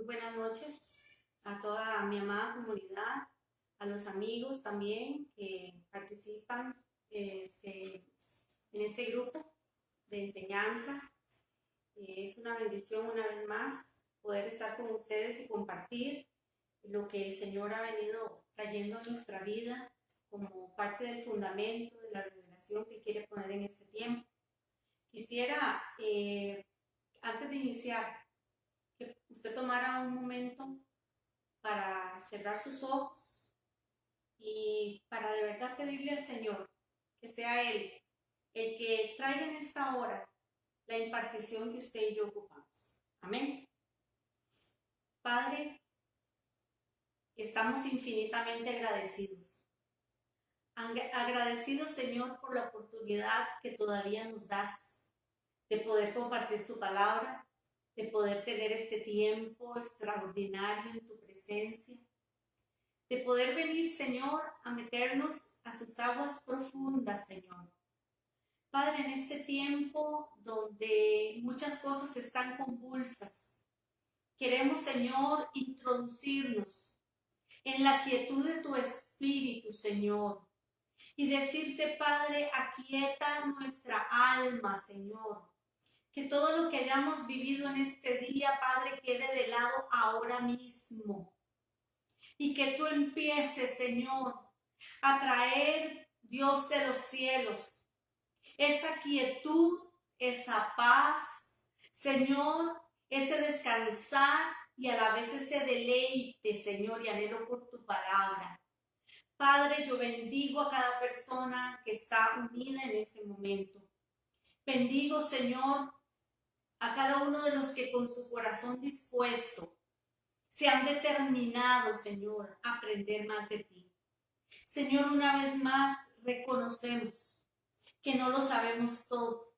buenas noches a toda mi amada comunidad, a los amigos también que participan en este grupo de enseñanza. Es una bendición una vez más poder estar con ustedes y compartir lo que el Señor ha venido trayendo a nuestra vida como parte del fundamento de la revelación que quiere poner en este tiempo. Quisiera, antes de iniciar, que usted tomara un momento para cerrar sus ojos y para de verdad pedirle al Señor que sea Él el que traiga en esta hora la impartición que usted y yo ocupamos. Amén. Padre, estamos infinitamente agradecidos. Agradecidos, Señor, por la oportunidad que todavía nos das de poder compartir tu palabra, de poder tener este tiempo extraordinario en tu presencia, de poder venir, Señor, a meternos a tus aguas profundas, Señor. Padre, en este tiempo donde muchas cosas están convulsas, queremos, Señor, introducirnos en la quietud de tu espíritu, Señor, y decirte, Padre, aquieta nuestra alma, Señor. Que todo lo que hayamos vivido en este día, Padre, quede de lado ahora mismo. Y que tú empieces, Señor, a traer, Dios de los cielos, esa quietud, esa paz, Señor, ese descansar y a la vez ese deleite, Señor, y anhelo por tu palabra. Padre, yo bendigo a cada persona que está unida en este momento. Bendigo, Señor, a cada uno de los que con su corazón dispuesto se han determinado, Señor, a aprender más de ti. Señor, una vez más reconocemos que no lo sabemos todo,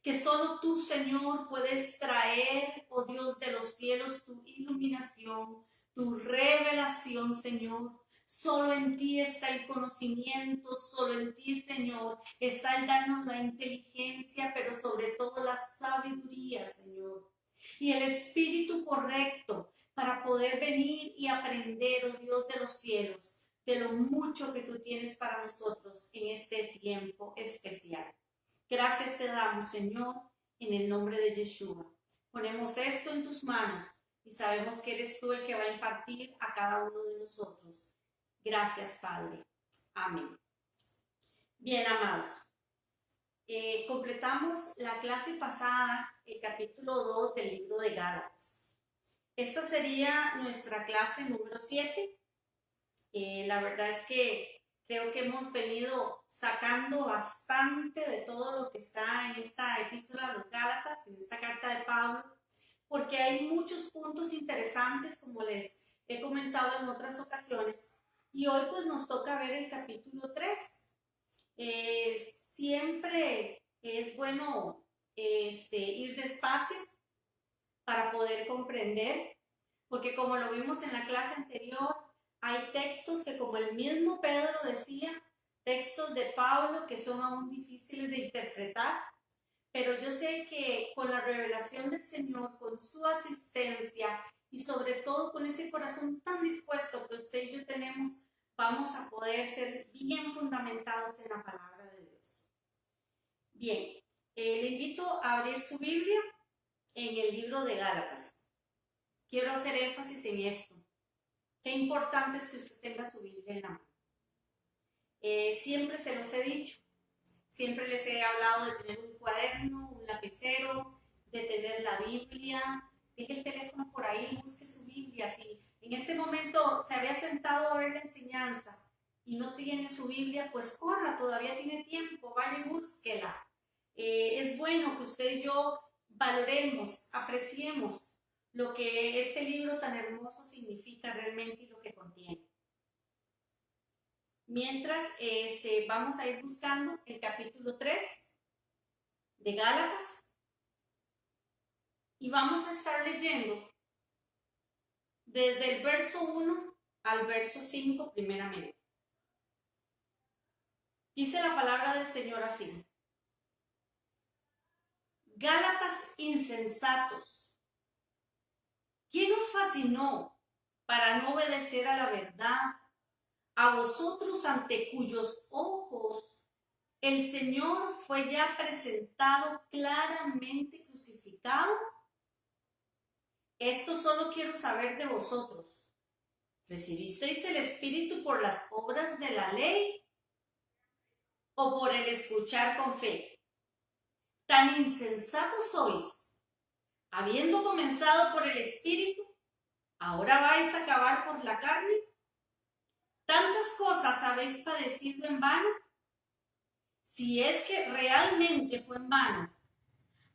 que solo tú, Señor, puedes traer, oh Dios de los cielos, tu iluminación, tu revelación, Señor. Solo en ti está el conocimiento, solo en ti, Señor, está el darnos la inteligencia, pero sobre todo la sabiduría, Señor. Y el espíritu correcto para poder venir y aprender, oh Dios de los cielos, de lo mucho que tú tienes para nosotros en este tiempo especial. Gracias te damos, Señor, en el nombre de Yeshua. Ponemos esto en tus manos y sabemos que eres tú el que va a impartir a cada uno de nosotros. Gracias, Padre. Amén. Bien, amados. Completamos la clase pasada, el capítulo 2 del libro de Gálatas. Esta sería nuestra clase número 7. La verdad es que creo que hemos venido sacando bastante de todo lo que está en esta epístola a los Gálatas, en esta carta de Pablo, porque hay muchos puntos interesantes, como les he comentado en otras ocasiones, y hoy pues nos toca ver el capítulo 3. Siempre es bueno ir despacio para poder comprender, porque como lo vimos en la clase anterior, hay textos que, como el mismo Pedro decía, textos de Pablo que son aún difíciles de interpretar, pero yo sé que con la revelación del Señor, con su asistencia y sobre todo con ese corazón tan dispuesto que usted y yo tenemos, vamos a poder ser bien fundamentados en la palabra de Dios. Bien, le invito a abrir su Biblia en el libro de Gálatas. Quiero hacer énfasis en esto. Qué importante es que usted tenga su Biblia en la mano. Siempre se los he dicho, siempre les he hablado de tener un cuaderno, un lapicero, de tener la Biblia. Deje el teléfono por ahí y busque su Biblia. Si en este momento se había sentado a ver la enseñanza y no tiene su Biblia, pues corra, todavía tiene tiempo, vaya y búsquela. Es bueno que usted y yo valoremos, apreciemos lo que este libro tan hermoso significa realmente y lo que contiene. Mientras vamos a ir buscando el capítulo 3 de Gálatas y vamos a estar leyendo desde el verso 1 al verso 5 primeramente. Dice la palabra del Señor así: Gálatas insensatos, ¿Quién os fascinó para no obedecer a la verdad? A vosotros ante cuyos ojos el Señor fue ya presentado claramente crucificado. Esto solo quiero saber de vosotros. ¿Recibisteis el Espíritu por las obras de la ley o por el escuchar con fe? Tan insensatos sois, habiendo comenzado por el Espíritu, ¿ahora vais a acabar por la carne? ¿Tantas cosas habéis padecido en vano? Si es que realmente fue en vano,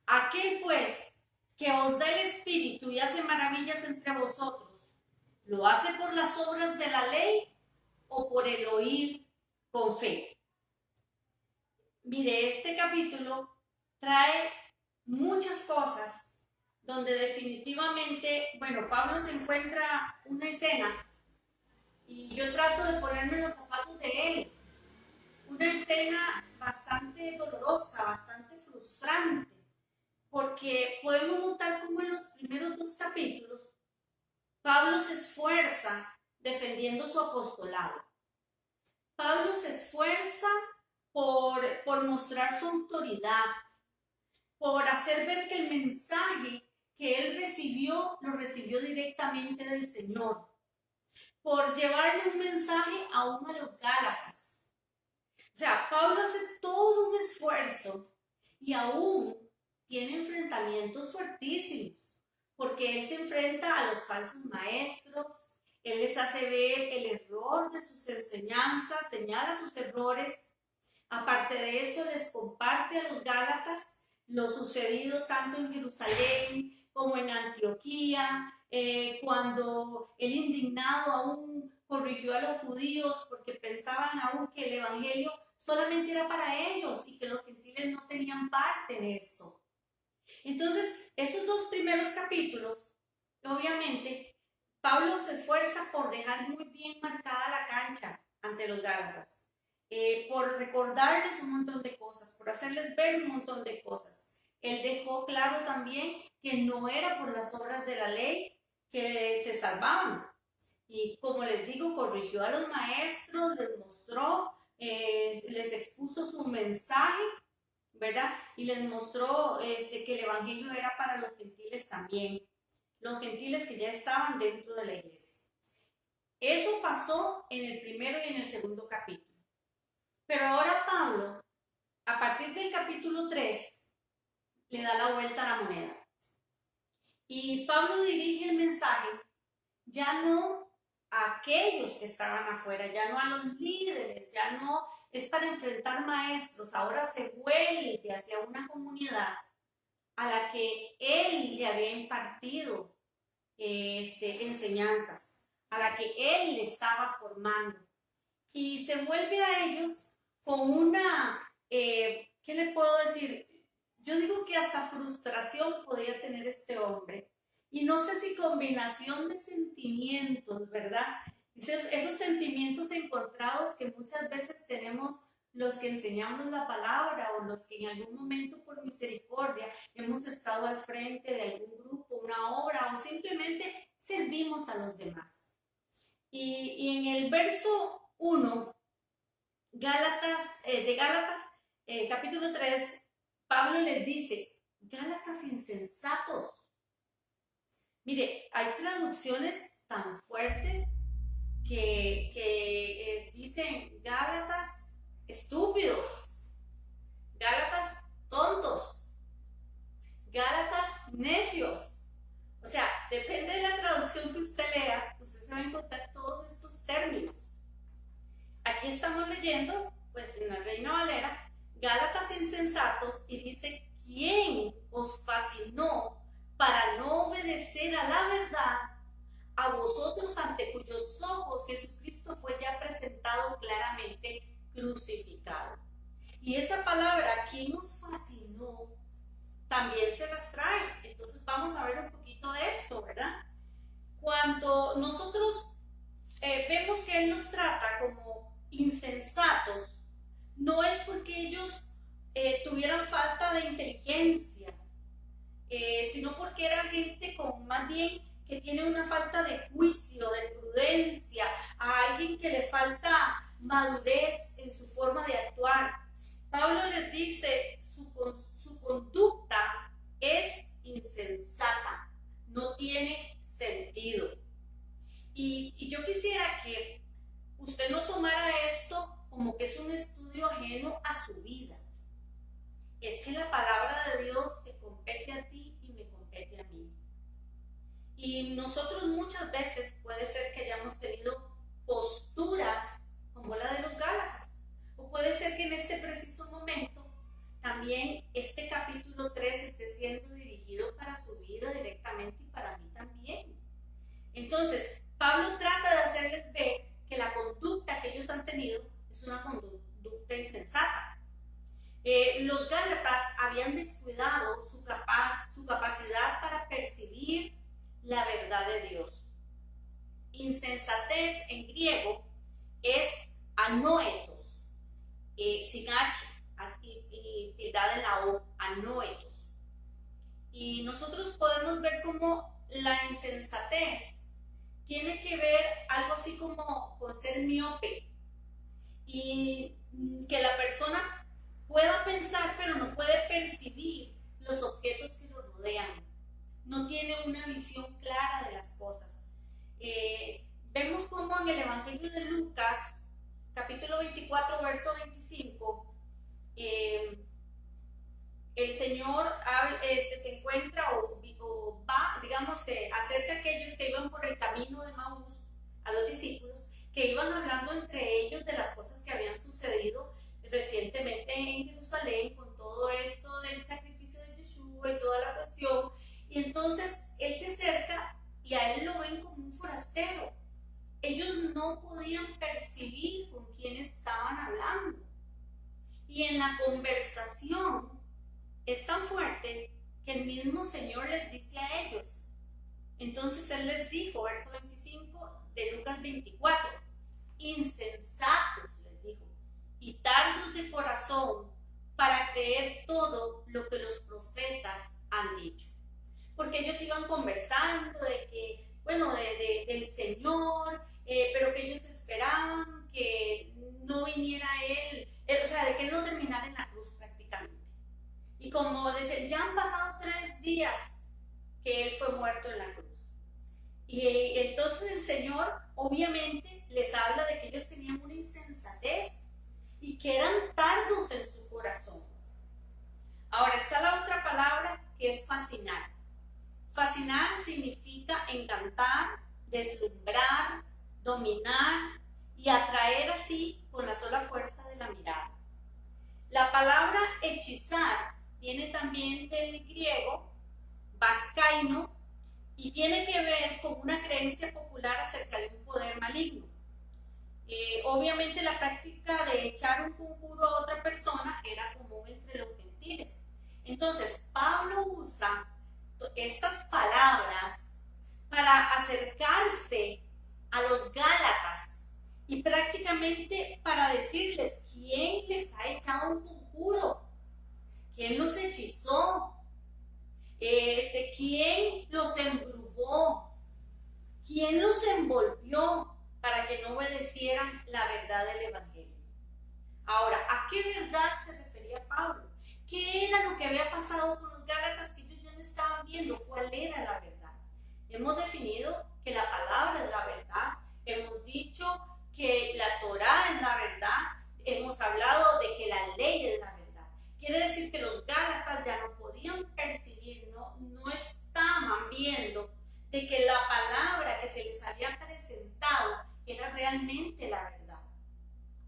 aquel pues que os da el Espíritu y hace maravillas entre vosotros, ¿lo hace por las obras de la ley o por el oír con fe? Mire, este capítulo trae muchas cosas donde definitivamente, bueno, Pablo se encuentra una escena y yo trato de ponerme los zapatos de él. Una escena bastante dolorosa, bastante frustrante, porque podemos notar cómo en los primeros 2 capítulos Pablo se esfuerza defendiendo su apostolado. Pablo se esfuerza por mostrar su autoridad, por hacer ver que el mensaje que él recibió, lo recibió directamente del Señor, por llevarle un mensaje aún a los Gálatas. O sea, Pablo hace todo un esfuerzo y aún tiene enfrentamientos fuertísimos, porque él se enfrenta a los falsos maestros, él les hace ver el error de sus enseñanzas, señala sus errores. Aparte de eso, les comparte a los Gálatas lo sucedido tanto en Jerusalén como en Antioquía, cuando el indignado aún corrigió a los judíos porque pensaban aún que el evangelio solamente era para ellos y que los gentiles no tenían parte en esto. Entonces, esos 2 primeros capítulos, obviamente, Pablo se esfuerza por dejar muy bien marcada la cancha ante los Gálatas, por recordarles un montón de cosas, por hacerles ver un montón de cosas. Él dejó claro también que no era por las obras de la ley que se salvaban. Y como les digo, corrigió a los maestros, les mostró, les expuso su mensaje, ¿verdad? Y les mostró que el evangelio era para los gentiles también, los gentiles que ya estaban dentro de la iglesia. Eso pasó en el primero y en el segundo capítulo. Pero ahora Pablo, a partir del capítulo 3, le da la vuelta a la moneda. Y Pablo dirige el mensaje ya no a aquellos que estaban afuera, ya no a los líderes, ya no es para enfrentar maestros, ahora se vuelve hacia una comunidad a la que él le había impartido enseñanzas, a la que él le estaba formando. Y se vuelve a ellos con una, ¿qué le puedo decir? Yo digo que hasta frustración podría tener este hombre. Y no sé si combinación de sentimientos, ¿verdad? Esos sentimientos encontrados que muchas veces tenemos los que enseñamos la palabra o los que en algún momento por misericordia hemos estado al frente de algún grupo, una obra o simplemente servimos a los demás. Y en el verso 1, Gálatas, capítulo 3, Pablo les dice, Gálatas insensatos. Mire, hay traducciones tan fuertes que dicen Gálatas estúpidos, Gálatas tontos, Gálatas necios. O sea, depende de la traducción que usted lea, usted se va a encontrar todos estos términos. Aquí estamos leyendo, pues en la Reina Valera, Gálatas insensatos, y dice, ¿quién os fascinó para no obedecer a la verdad, a vosotros ante cuyos ojos Jesucristo fue ya presentado claramente crucificado? Y esa palabra, ¿quién os fascinó?, también se las trae. Entonces vamos a ver un poquito de esto, ¿verdad? Cuando nosotros vemos que Él nos trata como insensatos, no es porque ellos tuvieran falta de inteligencia, sino porque era gente con más bien que tiene una falta de juicio, de prudencia, a alguien que le falta madurez en su forma de actuar. Pablo les dice, su conducta es insensata, no tiene sentido. Y yo quisiera que usted no tomara esto como que es un estudio ajeno a su vida. Es que la palabra de Dios te compete a ti y me compete a mí. Y nosotros muchas veces puede ser que hayamos tenido posturas como la de los Gálatas. O puede ser que en este preciso momento también este capítulo 3 esté siendo dirigido para su vida directamente y para mí también. Entonces, Pablo trata de hacerles ver que la conducta que ellos han tenido es una conducta insensata. Los Gálatas habían descuidado su capacidad para percibir la verdad de Dios. Insensatez en griego es anoetos, sin H y tildada en la O, anoetos. Y nosotros podemos ver cómo la insensatez tiene que ver algo así como con ser miope y que la persona pueda pensar pero no puede percibir los objetos que lo rodean, no tiene una visión clara de las cosas. Vemos como en el Evangelio de Lucas, capítulo 24, verso 25, el Señor se encuentra o va, digamos, acerca a aquellos que iban por el camino de Maús, a los discípulos, que iban hablando entre ellos de las cosas que habían sucedido recientemente en Jerusalén con todo esto del sacrificio de Yeshua y toda la cuestión. Y entonces él se acerca y a él lo ven como un forastero. Ellos no podían percibir con quién estaban hablando. Y en la conversación es tan fuerte que el mismo Señor les dice a ellos. Entonces él les dijo, verso 25 de Lucas 24, insensatos, les dijo, y tardos de corazón para creer todo lo que los profetas han dicho. Porque ellos iban conversando de que, bueno, del Señor, pero que ellos esperaban que no viniera Él, o sea, de que Él no terminara en la cruz prácticamente. Y como dicen, ya han pasado 3 días que Él fue muerto en la cruz. Y entonces el Señor obviamente les habla de que ellos tenían una insensatez y que eran tardos en su corazón. Ahora está la otra palabra que es fascinar. Fascinar significa encantar, deslumbrar, dominar y atraer así con la sola fuerza de la mirada. La palabra hechizar viene también del griego vascaino y tiene que ver con una creencia popular acerca de un poder maligno. Obviamente la práctica de echar un conjuro a otra persona era común entre los gentiles. Entonces Pablo usa estas palabras para acercarse a los Gálatas y prácticamente para decirles quién les ha echado un conjuro, quién los hechizó, quién los embrujó, quién los envolvió para que no obedecieran la verdad del Evangelio. Ahora, ¿a qué verdad se refería Pablo? ¿Qué era lo que había pasado con los Gálatas que ellos ya no estaban viendo? ¿Cuál era la verdad? Hemos definido que la palabra es la verdad, hemos dicho que la Torá es la verdad, hemos hablado de que la ley es la verdad. Quiere decir que los Gálatas ya no podían percibir, no estaban viendo de que la palabra que se les había presentado era realmente la verdad.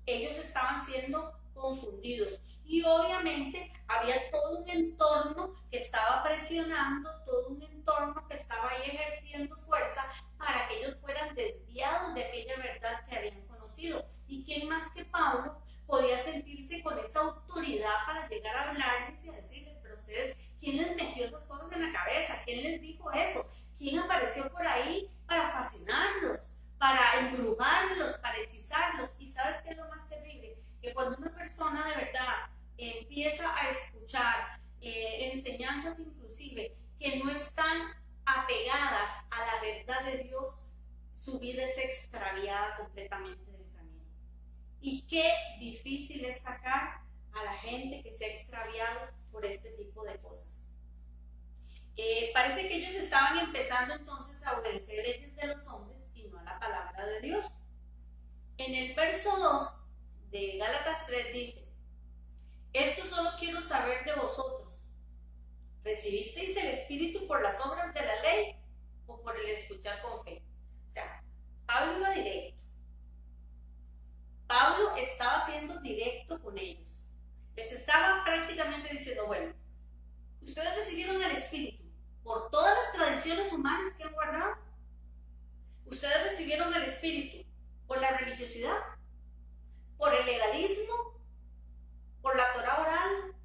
Ellos estaban siendo confundidos y obviamente había todo un entorno que estaba presionando, todo un entorno que estaba ahí ejerciendo fuerza para que ellos fueran desviados de aquella verdad que habían conocido. ¿Y quién más que Pablo podía sentirse con esa autoridad para llegar a hablarles y a decirles, pero ustedes, ¿quién les metió esas cosas en la cabeza? ¿Quién les dijo eso? ¿Quién apareció por ahí para fascinarlos, para embrujarlos, para hechizarlos? ¿Y sabes qué es lo más terrible? Que cuando una persona de verdad empieza a escuchar enseñanzas inclusive que no están apegadas a la gente que se ha extraviado por este tipo de cosas. Parece que ellos estaban empezando entonces a obedecer leyes de los hombres y no a la palabra de Dios. En el verso 2 de Gálatas 3 dice: esto solo quiero saber de vosotros. ¿Recibisteis el Espíritu por las obras de la ley o por el escuchar con fe? O sea, Pablo iba directo. Pablo estaba siendo directo con ellos. Les estaba prácticamente diciendo, bueno, ustedes recibieron el Espíritu por todas las tradiciones humanas que han guardado. Ustedes recibieron el Espíritu por la religiosidad, por el legalismo, por la Torah oral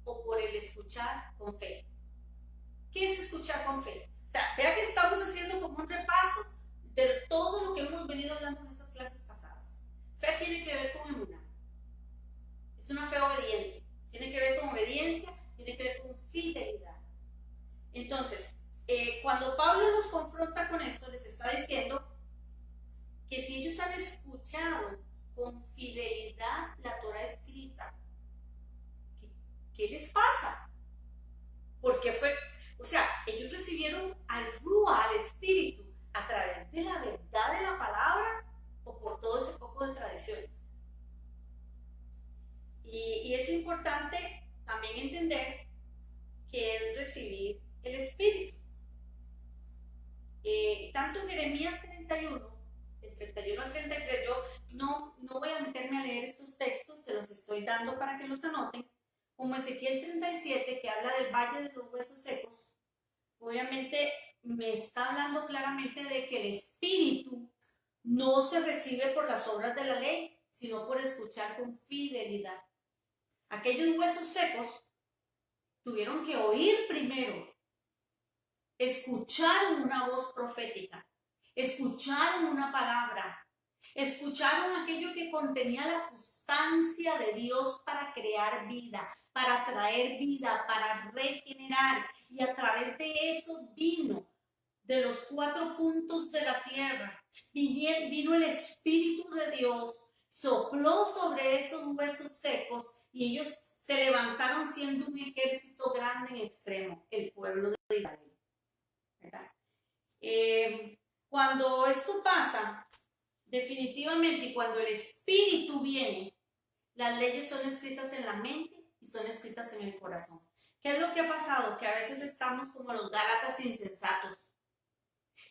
o por el escuchar con fe. ¿Qué es escuchar con fe? O sea, vea que estamos haciendo como un repaso de todo lo que hemos venido hablando en estas clases pasadas. Fe tiene que ver con emuná. Es una fe obediente. Tiene que ver con obediencia, tiene que ver con fidelidad. Entonces, cuando Pablo los confronta con esto, les está diciendo que si ellos han escuchado con fidelidad la Torah escrita, ¿qué les pasa? Porque o sea, ellos recibieron al Ruah, al Espíritu, a través de la verdad de la palabra o por todo ese poco de tradiciones. Y es importante también entender que es recibir el Espíritu. Tanto en Jeremías 31, del 31 al 33, yo no voy a meterme a leer estos textos, se los estoy dando para que los anoten, como Ezequiel 37, que habla del valle de los huesos secos. Obviamente me está hablando claramente de que el Espíritu no se recibe por las obras de la ley, sino por escuchar con fidelidad. Aquellos huesos secos tuvieron que oír primero, escucharon una voz profética, escucharon una palabra, escucharon aquello que contenía la sustancia de Dios para crear vida, para traer vida, para regenerar, y a través de eso vino de los 4 puntos de la tierra, vino el Espíritu de Dios, sopló sobre esos huesos secos y ellos se levantaron siendo un ejército grande en extremo, el pueblo de Israel. ¿Verdad? Cuando esto pasa, definitivamente, y cuando el Espíritu viene, las leyes son escritas en la mente y son escritas en el corazón. ¿Qué es lo que ha pasado? Que a veces estamos como los Gálatas insensatos,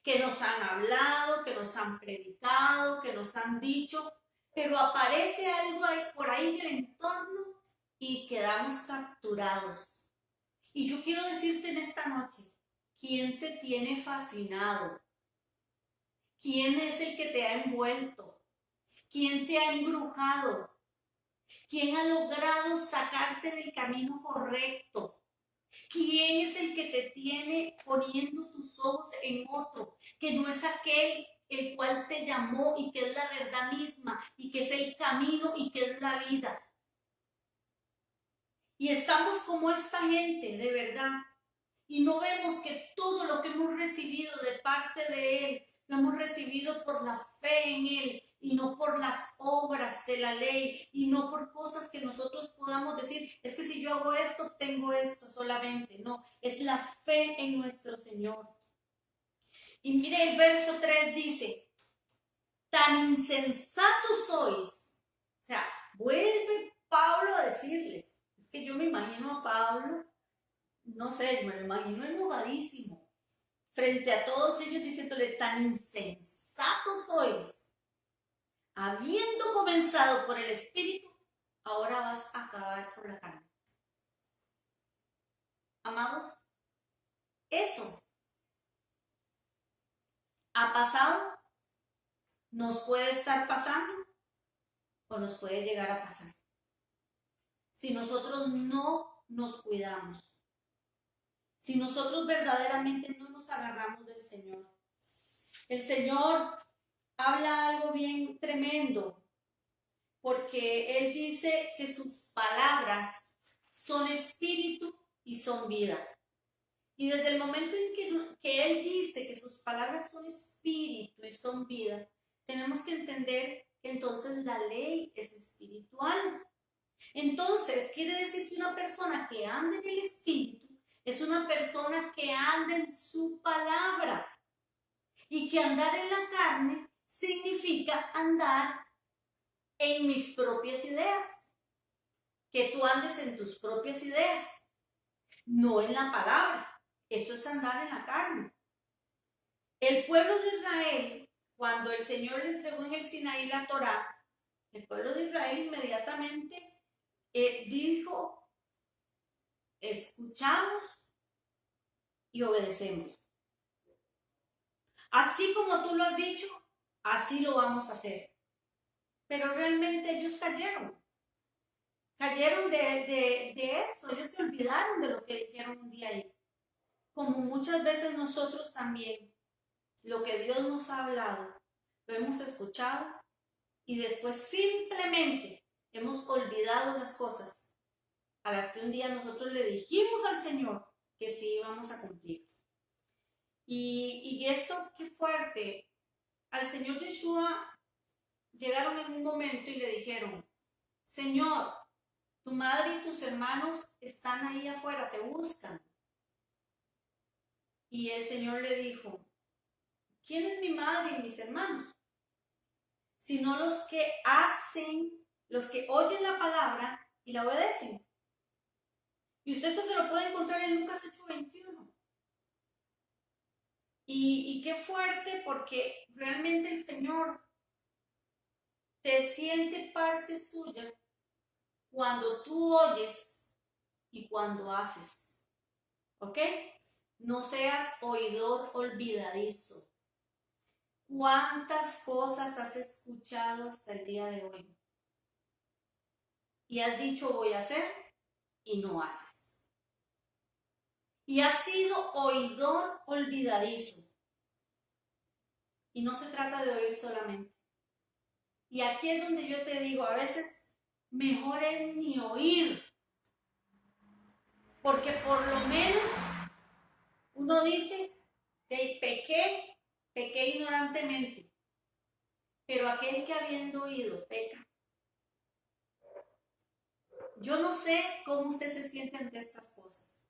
que nos han hablado, que nos han predicado, que nos han dicho, pero aparece algo por ahí en el entorno y quedamos capturados. Y yo quiero decirte en esta noche, ¿quién te tiene fascinado? ¿Quién es el que te ha envuelto? ¿Quién te ha embrujado? ¿Quién ha logrado sacarte del camino correcto? ¿Quién es el que te tiene poniendo tus ojos en otro, que no es aquel el cual te llamó y que es la verdad misma y que es el camino y que es la vida? Y estamos como esta gente, de verdad, y no vemos que todo lo que hemos recibido de parte de Él, lo hemos recibido por la fe en Él y no por las obras de la ley y no por cosas que nosotros podamos decir, es que si yo hago esto, tengo esto solamente. No, es la fe en nuestro Señor. Y mire, el verso 3 dice, tan insensatos sois. O sea, vuelve Pablo a decirles, es que yo me imagino a Pablo, no sé, me lo imagino enojadísimo, frente a todos ellos diciéndole, tan insensatos sois. Habiendo comenzado por el Espíritu, ahora vas a acabar por la carne. Amados, eso ha pasado, nos puede estar pasando o nos puede llegar a pasar. Si nosotros no nos cuidamos, si nosotros verdaderamente no nos agarramos del Señor. El Señor habla algo bien tremendo, porque Él dice que sus palabras son espíritu y son vida. Y desde el momento en que Él dice que sus palabras son espíritu y son vida, tenemos que entender que entonces la ley es espiritual. Entonces, quiere decir que una persona que anda en el Espíritu es una persona que anda en su palabra. Y que andar en la carne significa andar en mis propias ideas. Que tú andes en tus propias ideas, no en la palabra. Eso es andar en la carne. El pueblo de Israel, cuando el Señor le entregó en el Sinaí la Torá, el pueblo de Israel inmediatamente dijo, escuchamos y obedecemos. Así como tú lo has dicho, así lo vamos a hacer. Pero realmente ellos cayeron. Cayeron de esto, ellos se olvidaron de lo que dijeron un día ahí. Como muchas veces nosotros también, lo que Dios nos ha hablado, lo hemos escuchado y después simplemente hemos olvidado las cosas a las que un día nosotros le dijimos al Señor que sí íbamos a cumplir. Y esto, qué fuerte. Al Señor Yeshua llegaron en un momento y le dijeron, Señor, tu madre y tus hermanos están ahí afuera, te buscan. Y el Señor le dijo, ¿quién es mi madre y mis hermanos? Sino los que hacen, los que oyen la palabra y la obedecen. Y usted esto se lo puede encontrar en Lucas 8:21. Y qué fuerte, porque realmente el Señor te siente parte suya cuando tú oyes y cuando haces. ¿Ok? No seas oidor olvidadizo. ¿Cuántas cosas has escuchado hasta el día de hoy? Y has dicho voy a hacer y no haces. Y has sido oidor olvidadizo. Y no se trata de oír solamente. Y aquí es donde yo te digo, a veces mejor es ni oír. Porque por lo menos uno dice, pequé ignorantemente. Pero aquel que habiendo oído peca. Yo no sé cómo usted se siente ante estas cosas.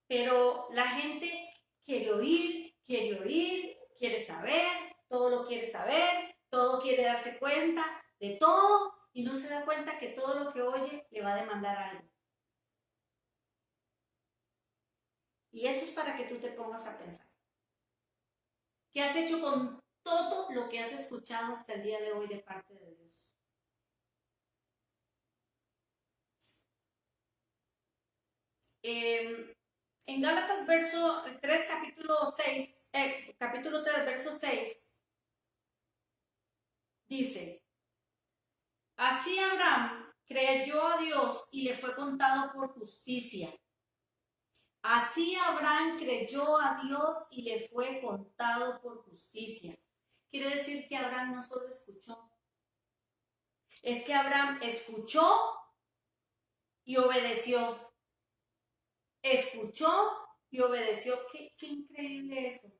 Pero la gente quiere oír, quiere saber, todo lo quiere saber, todo quiere darse cuenta de todo y no se da cuenta que todo lo que oye le va a demandar algo. Y esto es para que tú te pongas a pensar. ¿Qué has hecho con todo lo que has escuchado hasta el día de hoy de parte de Dios? En Gálatas verso 3, capítulo 3, verso 6, dice, así Abraham creyó a Dios y le fue contado por justicia. Así Abraham creyó a Dios y le fue contado por justicia. Quiere decir que Abraham no solo escuchó, es que Abraham escuchó y obedeció. Escuchó y obedeció. Qué increíble eso.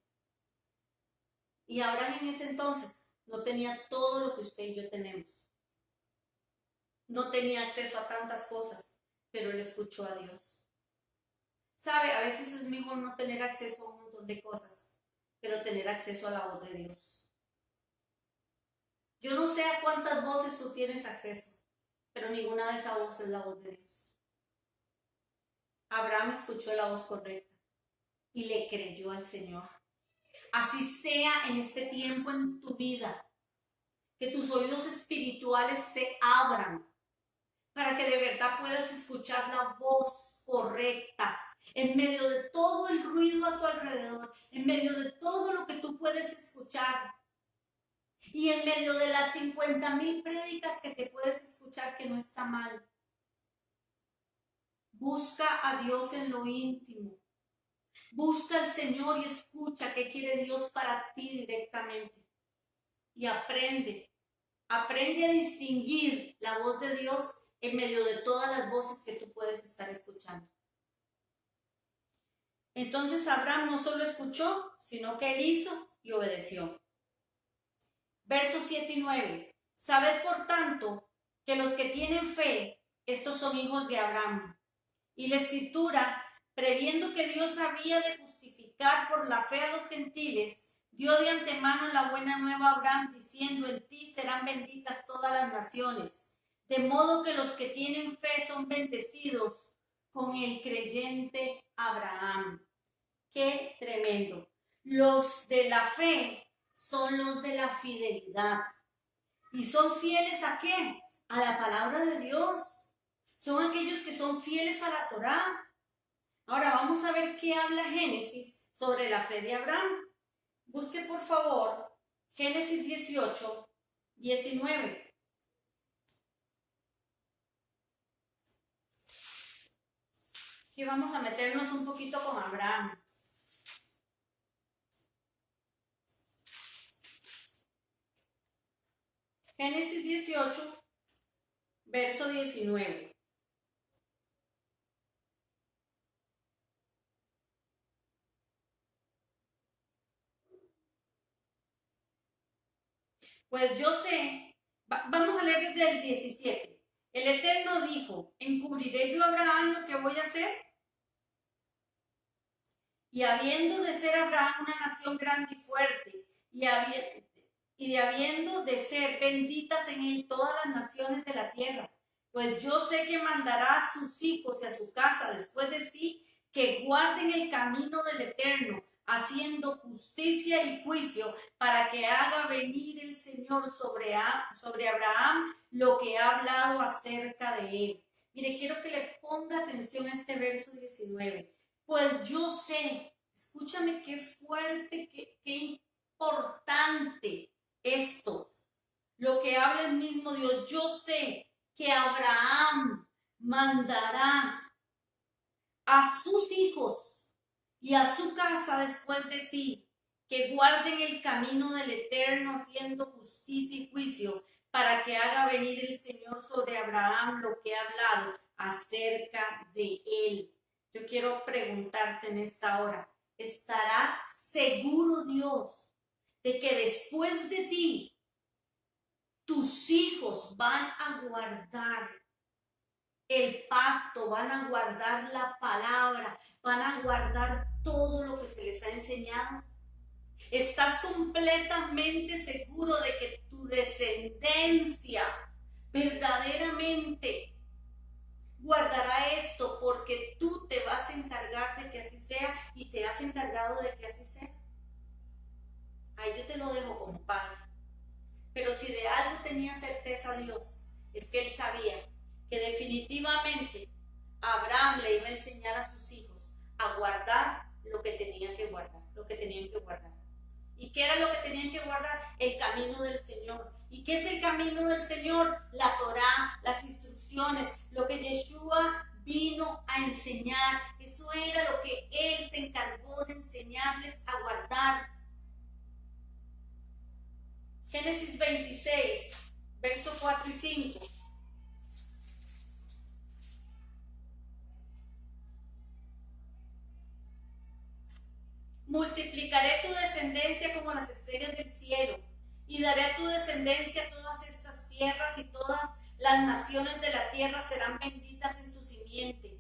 Y Abraham en ese entonces no tenía todo lo que usted y yo tenemos. No tenía acceso a tantas cosas, pero él escuchó a Dios. Sabe, a veces es mejor no tener acceso a un montón de cosas, pero tener acceso a la voz de Dios. Yo no sé a cuántas voces tú tienes acceso, pero ninguna de esas voces es la voz de Dios. Abraham escuchó la voz correcta y le creyó al Señor. Así sea en este tiempo en tu vida, que tus oídos espirituales se abran para que de verdad puedas escuchar la voz correcta en medio de todo el ruido a tu alrededor, en medio de todo lo que tú puedes escuchar y en medio de las 50,000 prédicas que te puedes escuchar que no está mal. Busca a Dios en lo íntimo. Busca al Señor y escucha qué quiere Dios para ti directamente. Y aprende a distinguir la voz de Dios en medio de todas las voces que tú puedes estar escuchando. Entonces Abraham no solo escuchó, sino que él hizo y obedeció. Versos 7 y 9. Sabed por tanto que los que tienen fe, estos son hijos de Abraham. Y la Escritura, previendo que Dios había de justificar por la fe a los gentiles, dio de antemano la buena nueva a Abraham, diciendo: en ti serán benditas todas las naciones. De modo que los que tienen fe son bendecidos con el creyente Abraham. ¡Qué tremendo! Los de la fe son los de la fidelidad. ¿Y son fieles a qué? A la palabra de Dios. Son aquellos que son fieles a la Torá. Ahora vamos a ver qué habla Génesis sobre la fe de Abraham. Busque por favor Génesis 18, 19. Aquí vamos a meternos un poquito con Abraham. Génesis 18, verso 19. Pues yo sé, vamos a leer desde el 17. El Eterno dijo: ¿encubriré yo a Abraham lo que voy a hacer? Y habiendo de ser Abraham una nación grande y fuerte, y habiendo de ser benditas en él todas las naciones de la tierra, pues yo sé que mandará a sus hijos y a su casa después de sí, que guarden el camino del Eterno, haciendo justicia y juicio, para que haga venir el Señor sobre Abraham lo que ha hablado acerca de él. Mire, quiero que le ponga atención a este verso 19. Pues yo sé, escúchame qué fuerte, qué importante esto, lo que habla el mismo Dios. Yo sé que Abraham mandará a sus hijos y a su casa después de sí, que guarden el camino del Eterno, haciendo justicia y juicio, para que haga venir el Señor sobre Abraham lo que ha hablado acerca de él. Yo quiero preguntarte en esta hora, ¿estará seguro Dios de que después de ti tus hijos van a guardar el pacto, van a guardar la palabra, van a guardar todo lo que se les ha enseñado? ¿Estás completamente seguro de que tu descendencia verdaderamente guardará esto, porque tú te vas a encargar de que así sea y te has encargado de que así sea? Ahí yo te lo dejo como padre. Pero si de algo tenía certeza Dios, es que él sabía que definitivamente Abraham le iba a enseñar a sus hijos a guardar lo que tenían que guardar, lo que tenían que guardar. ¿Y qué era lo que tenían que guardar? El camino del Señor. ¿Y qué es el camino del Señor? La Torá, las instrucciones, lo que Yeshua vino a enseñar. Eso era lo que Él se encargó de enseñarles a guardar. Génesis 26, versos 4 y 5. Multiplicaré tu descendencia como las estrellas del cielo, y daré a tu descendencia todas estas tierras, y todas las naciones de la tierra serán benditas en tu simiente.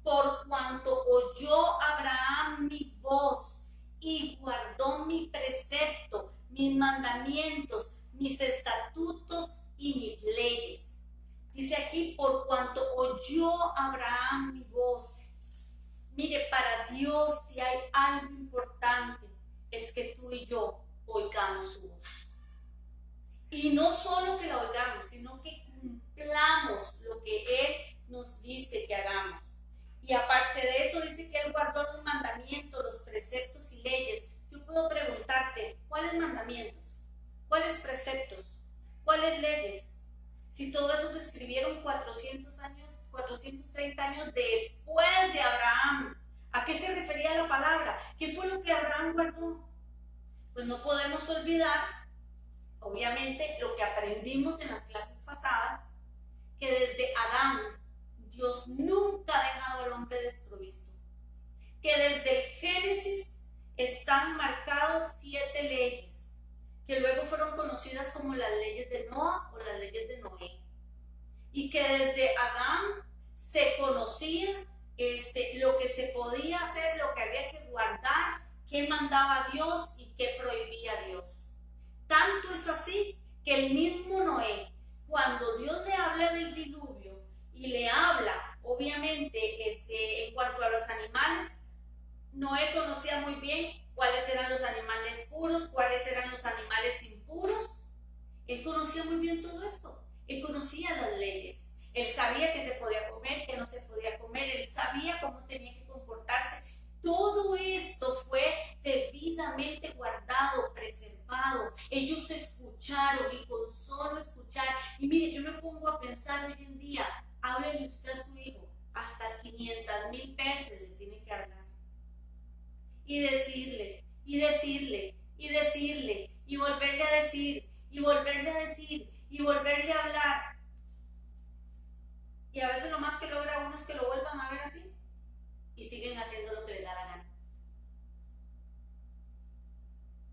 Por cuanto oyó Abraham mi voz y guardó mi precepto, mis mandamientos, mis estatutos y mis leyes. Dice aquí, por cuanto oyó Abraham mi voz. Mire, para Dios, si hay algo importante, es que tú y yo oigamos su voz. Y no solo que la oigamos, sino que cumplamos lo que Él nos dice que hagamos. Y aparte de eso, dice que Él guardó los mandamientos, los preceptos y leyes. Yo puedo preguntarte, ¿cuáles mandamientos? ¿Cuáles preceptos? ¿Cuáles leyes? Si todo eso se escribieron 430 años después de Abraham. ¿A qué se refería la palabra? ¿Qué fue lo que Abraham guardó? Pues no podemos olvidar, obviamente, lo que aprendimos en las clases pasadas, que desde Adán Dios nunca ha dejado al hombre desprovisto. Que desde el Génesis están marcadas 7 leyes, que luego fueron conocidas como las leyes de Noa o las leyes de Noé. y que desde Adán se conocía lo que se podía hacer, lo que había que guardar, qué mandaba Dios y qué prohibía Dios. Tanto es así que el mismo Noé, cuando Dios le habla del diluvio y le habla, obviamente, en cuanto a los animales, Noé conocía muy bien cuáles eran los animales puros, cuáles eran los animales impuros. Él conocía muy bien todo esto. Él conocía las leyes. Él sabía que se podía comer, que no se podía comer. Él sabía cómo tenía que comportarse. Todo esto fue debidamente guardado, preservado. Ellos escucharon y con solo escuchar. Y mire, yo me pongo a pensar hoy en día, háblele usted a su hijo, hasta 500,000 veces le tiene que hablar. Y decirle, y decirle, y decirle, y volverle a decir, y volverle a decir, y volverle a hablar. Y a veces lo más que logra uno es que lo vuelvan a ver así y siguen haciendo lo que les da la gana.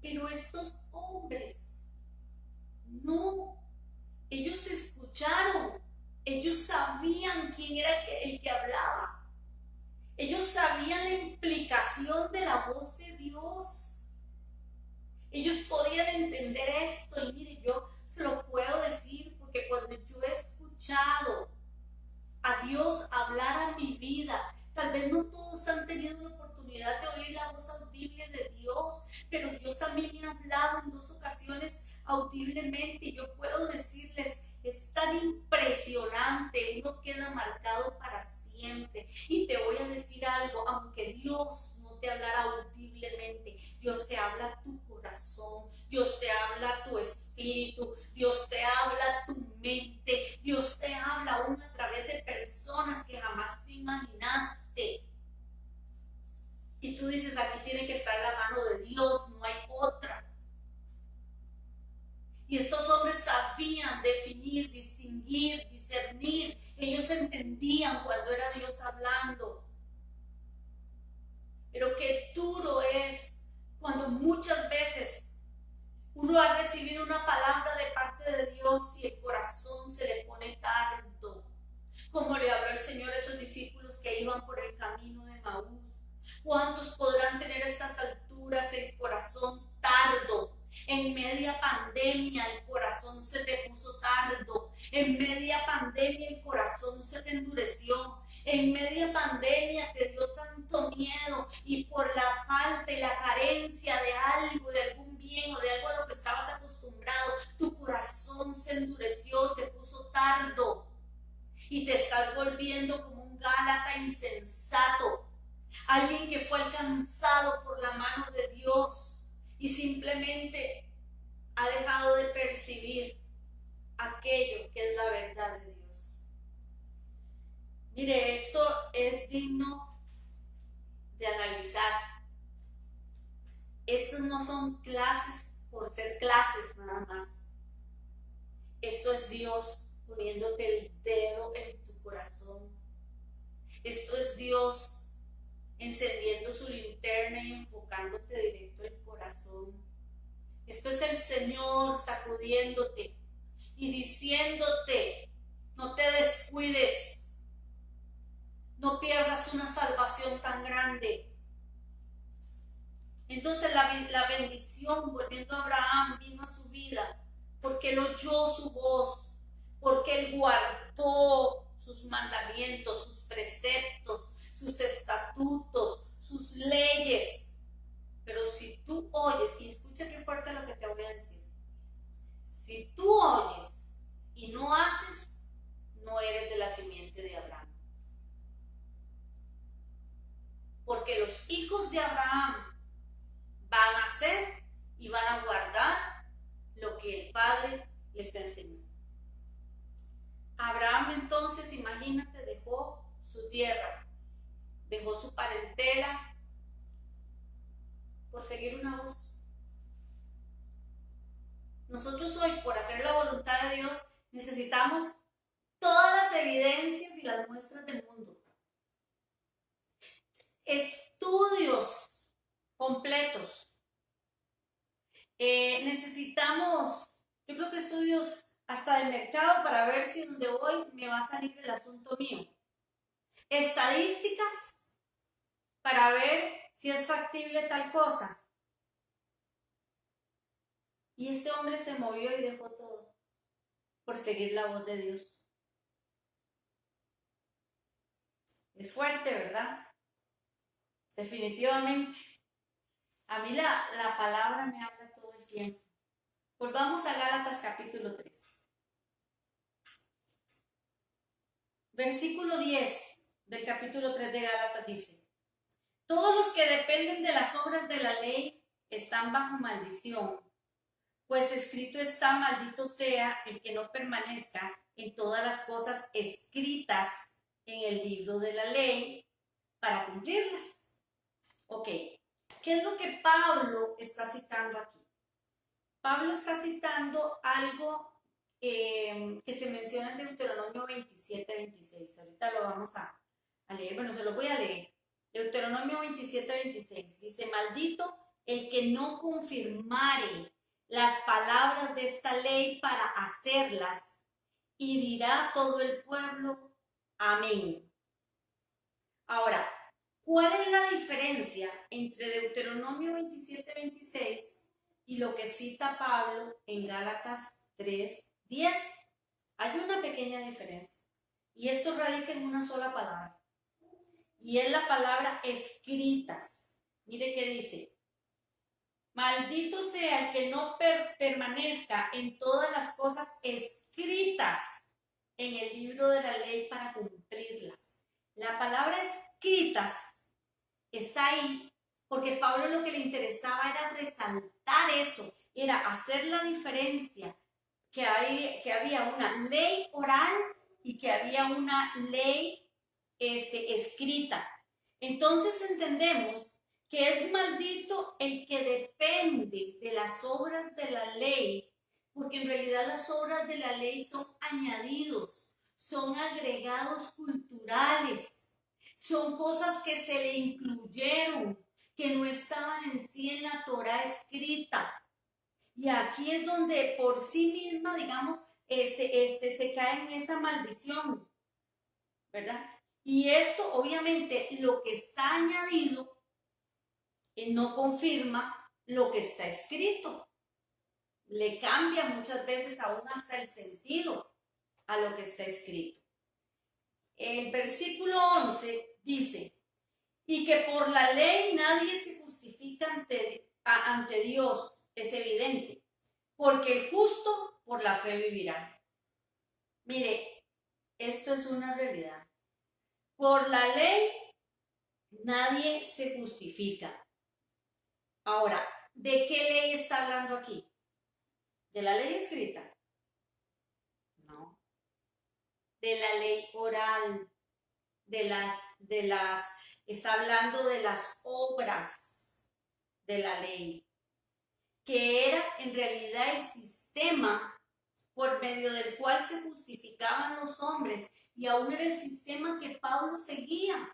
Pero estos hombres, no, ellos escucharon, ellos sabían quién era el que hablaba. Ellos sabían la implicación de la voz de Dios. Ellos podían entender esto. Y mire, yo se lo puedo decir porque cuando yo he escuchado a Dios hablar a mi vida, tal vez no todos han tenido la oportunidad de oír la voz audible de Dios, pero Dios a mí me ha hablado en 2 ocasiones audiblemente y yo puedo decirles, es tan impresionante, uno queda marcado para siempre. Y te voy a decir algo, aunque Dios no te hablara audiblemente, Dios te habla a tu corazón, Dios te habla a tu espíritu, Dios te habla a tu mente, Dios te habla aún a través de personas que jamás te imaginaste. Y tú dices, aquí tiene que estar la mano de Dios, no hay otra. Y estos hombres sabían definir, distinguir, discernir. Ellos entendían cuando era Dios hablando. Pero qué duro es cuando muchas veces uno ha recibido una palabra de parte de Dios y el corazón se le pone tardo. Como le habló el Señor a esos discípulos que iban por el camino de Maús. ¿Cuántos podrán tener a estas alturas el corazón tardo? En media pandemia el corazón se te puso tardo. En media pandemia el corazón se te endureció. En media pandemia te dio tanto miedo y por la falta y la carencia de algo, de algún bien o de algo a lo que estabas acostumbrado, tu corazón se endureció, se puso tardo y te estás volviendo como un Gálata insensato. Alguien que fue alcanzado por la mano de Dios y simplemente ha dejado de percibir aquello que es la verdad de Dios. Mire, esto es digno de analizar. Estas no son clases por ser clases nada más. Esto es Dios poniéndote el dedo en tu corazón. Esto es Dios encendiendo su linterna y enfocándote directo al corazón. Esto es el Señor sacudiéndote y diciéndote, no te descuides, no pierdas una salvación tan grande. Entonces la bendición, volviendo a Abraham, vino a su vida porque él oyó su voz, porque él guardó sus mandamientos, sus preceptos, sus estatutos, sus leyes. Pero si tú oyes, y escucha qué fuerte lo que te voy a decir, si tú oyes y no haces, no eres de la simiente de Abraham. Porque los hijos de Abraham van a hacer y van a guardar lo que el Padre les enseñó. Abraham entonces, imagínate, dejó su tierra, dejó su parentela por seguir una voz. Nosotros hoy, por hacer la voluntad de Dios, necesitamos todas las evidencias y las muestras del mundo. Estudios completos. Necesitamos, yo creo que estudios hasta del mercado para ver si donde voy me va a salir el asunto mío. Estadísticas para ver si es factible tal cosa. Y este hombre se movió y dejó todo por seguir la voz de Dios. Es fuerte, ¿verdad? Definitivamente. A mí la palabra me habla todo el tiempo. Volvamos a Gálatas capítulo 3. Versículo 10 del capítulo 3 de Gálatas dice: todos los que dependen de las obras de la ley están bajo maldición, pues escrito está: maldito sea el que no permanezca en todas las cosas escritas en el libro de la ley para cumplirlas. Ok, ¿qué es lo que Pablo está citando aquí? Pablo está citando algo que se menciona en Deuteronomio 27-26. Ahorita lo vamos a leer. Bueno, se lo voy a leer. Deuteronomio 27-26 dice: maldito el que no confirmare las palabras de esta ley para hacerlas, y dirá todo el pueblo: amén. Ahora, ¿cuál es la diferencia entre Deuteronomio 27-26 y lo que cita Pablo en Gálatas 3:10? Hay una pequeña diferencia, y esto radica en una sola palabra, y es la palabra escritas. Mire qué dice: maldito sea el que no permanezca en todas las cosas escritas en el libro de la ley para cumplirlas. La palabra escritas está ahí porque Pablo lo que le interesaba era resaltar eso, era hacer la diferencia, que había una ley oral y que había una ley escrita. Entonces entendemos que es maldito el que depende de las obras de la ley, porque en realidad las obras de la ley son añadidos, son agregados culturales, son cosas que se le incluyeron, que no estaban en sí en la Torá escrita. Y aquí es donde por sí misma, digamos, se cae en esa maldición, ¿verdad? Y esto, obviamente, lo que está añadido no confirma lo que está escrito. Le cambia muchas veces aún hasta el sentido a lo que está escrito. El versículo 11 dice: y que por la ley nadie se justifica ante Dios, es evidente, porque el justo por la fe vivirá. Mire, esto es una realidad. Por la ley nadie se justifica. Ahora, ¿de qué ley está hablando aquí? ¿De la ley escrita? No. De la ley oral, está hablando de las obras de la ley, que era en realidad el sistema por medio del cual se justificaban los hombres, y aún era el sistema que Pablo seguía.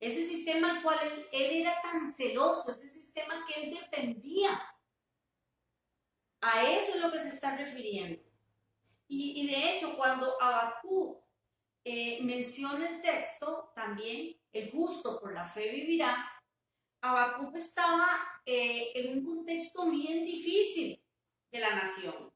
Ese sistema al cual él era tan celoso, ese sistema que él defendía. A eso es lo que se está refiriendo. Y de hecho, cuando Habacuc menciona el texto, también el justo por la fe vivirá, Habacuc estaba en un contexto bien difícil de la nación.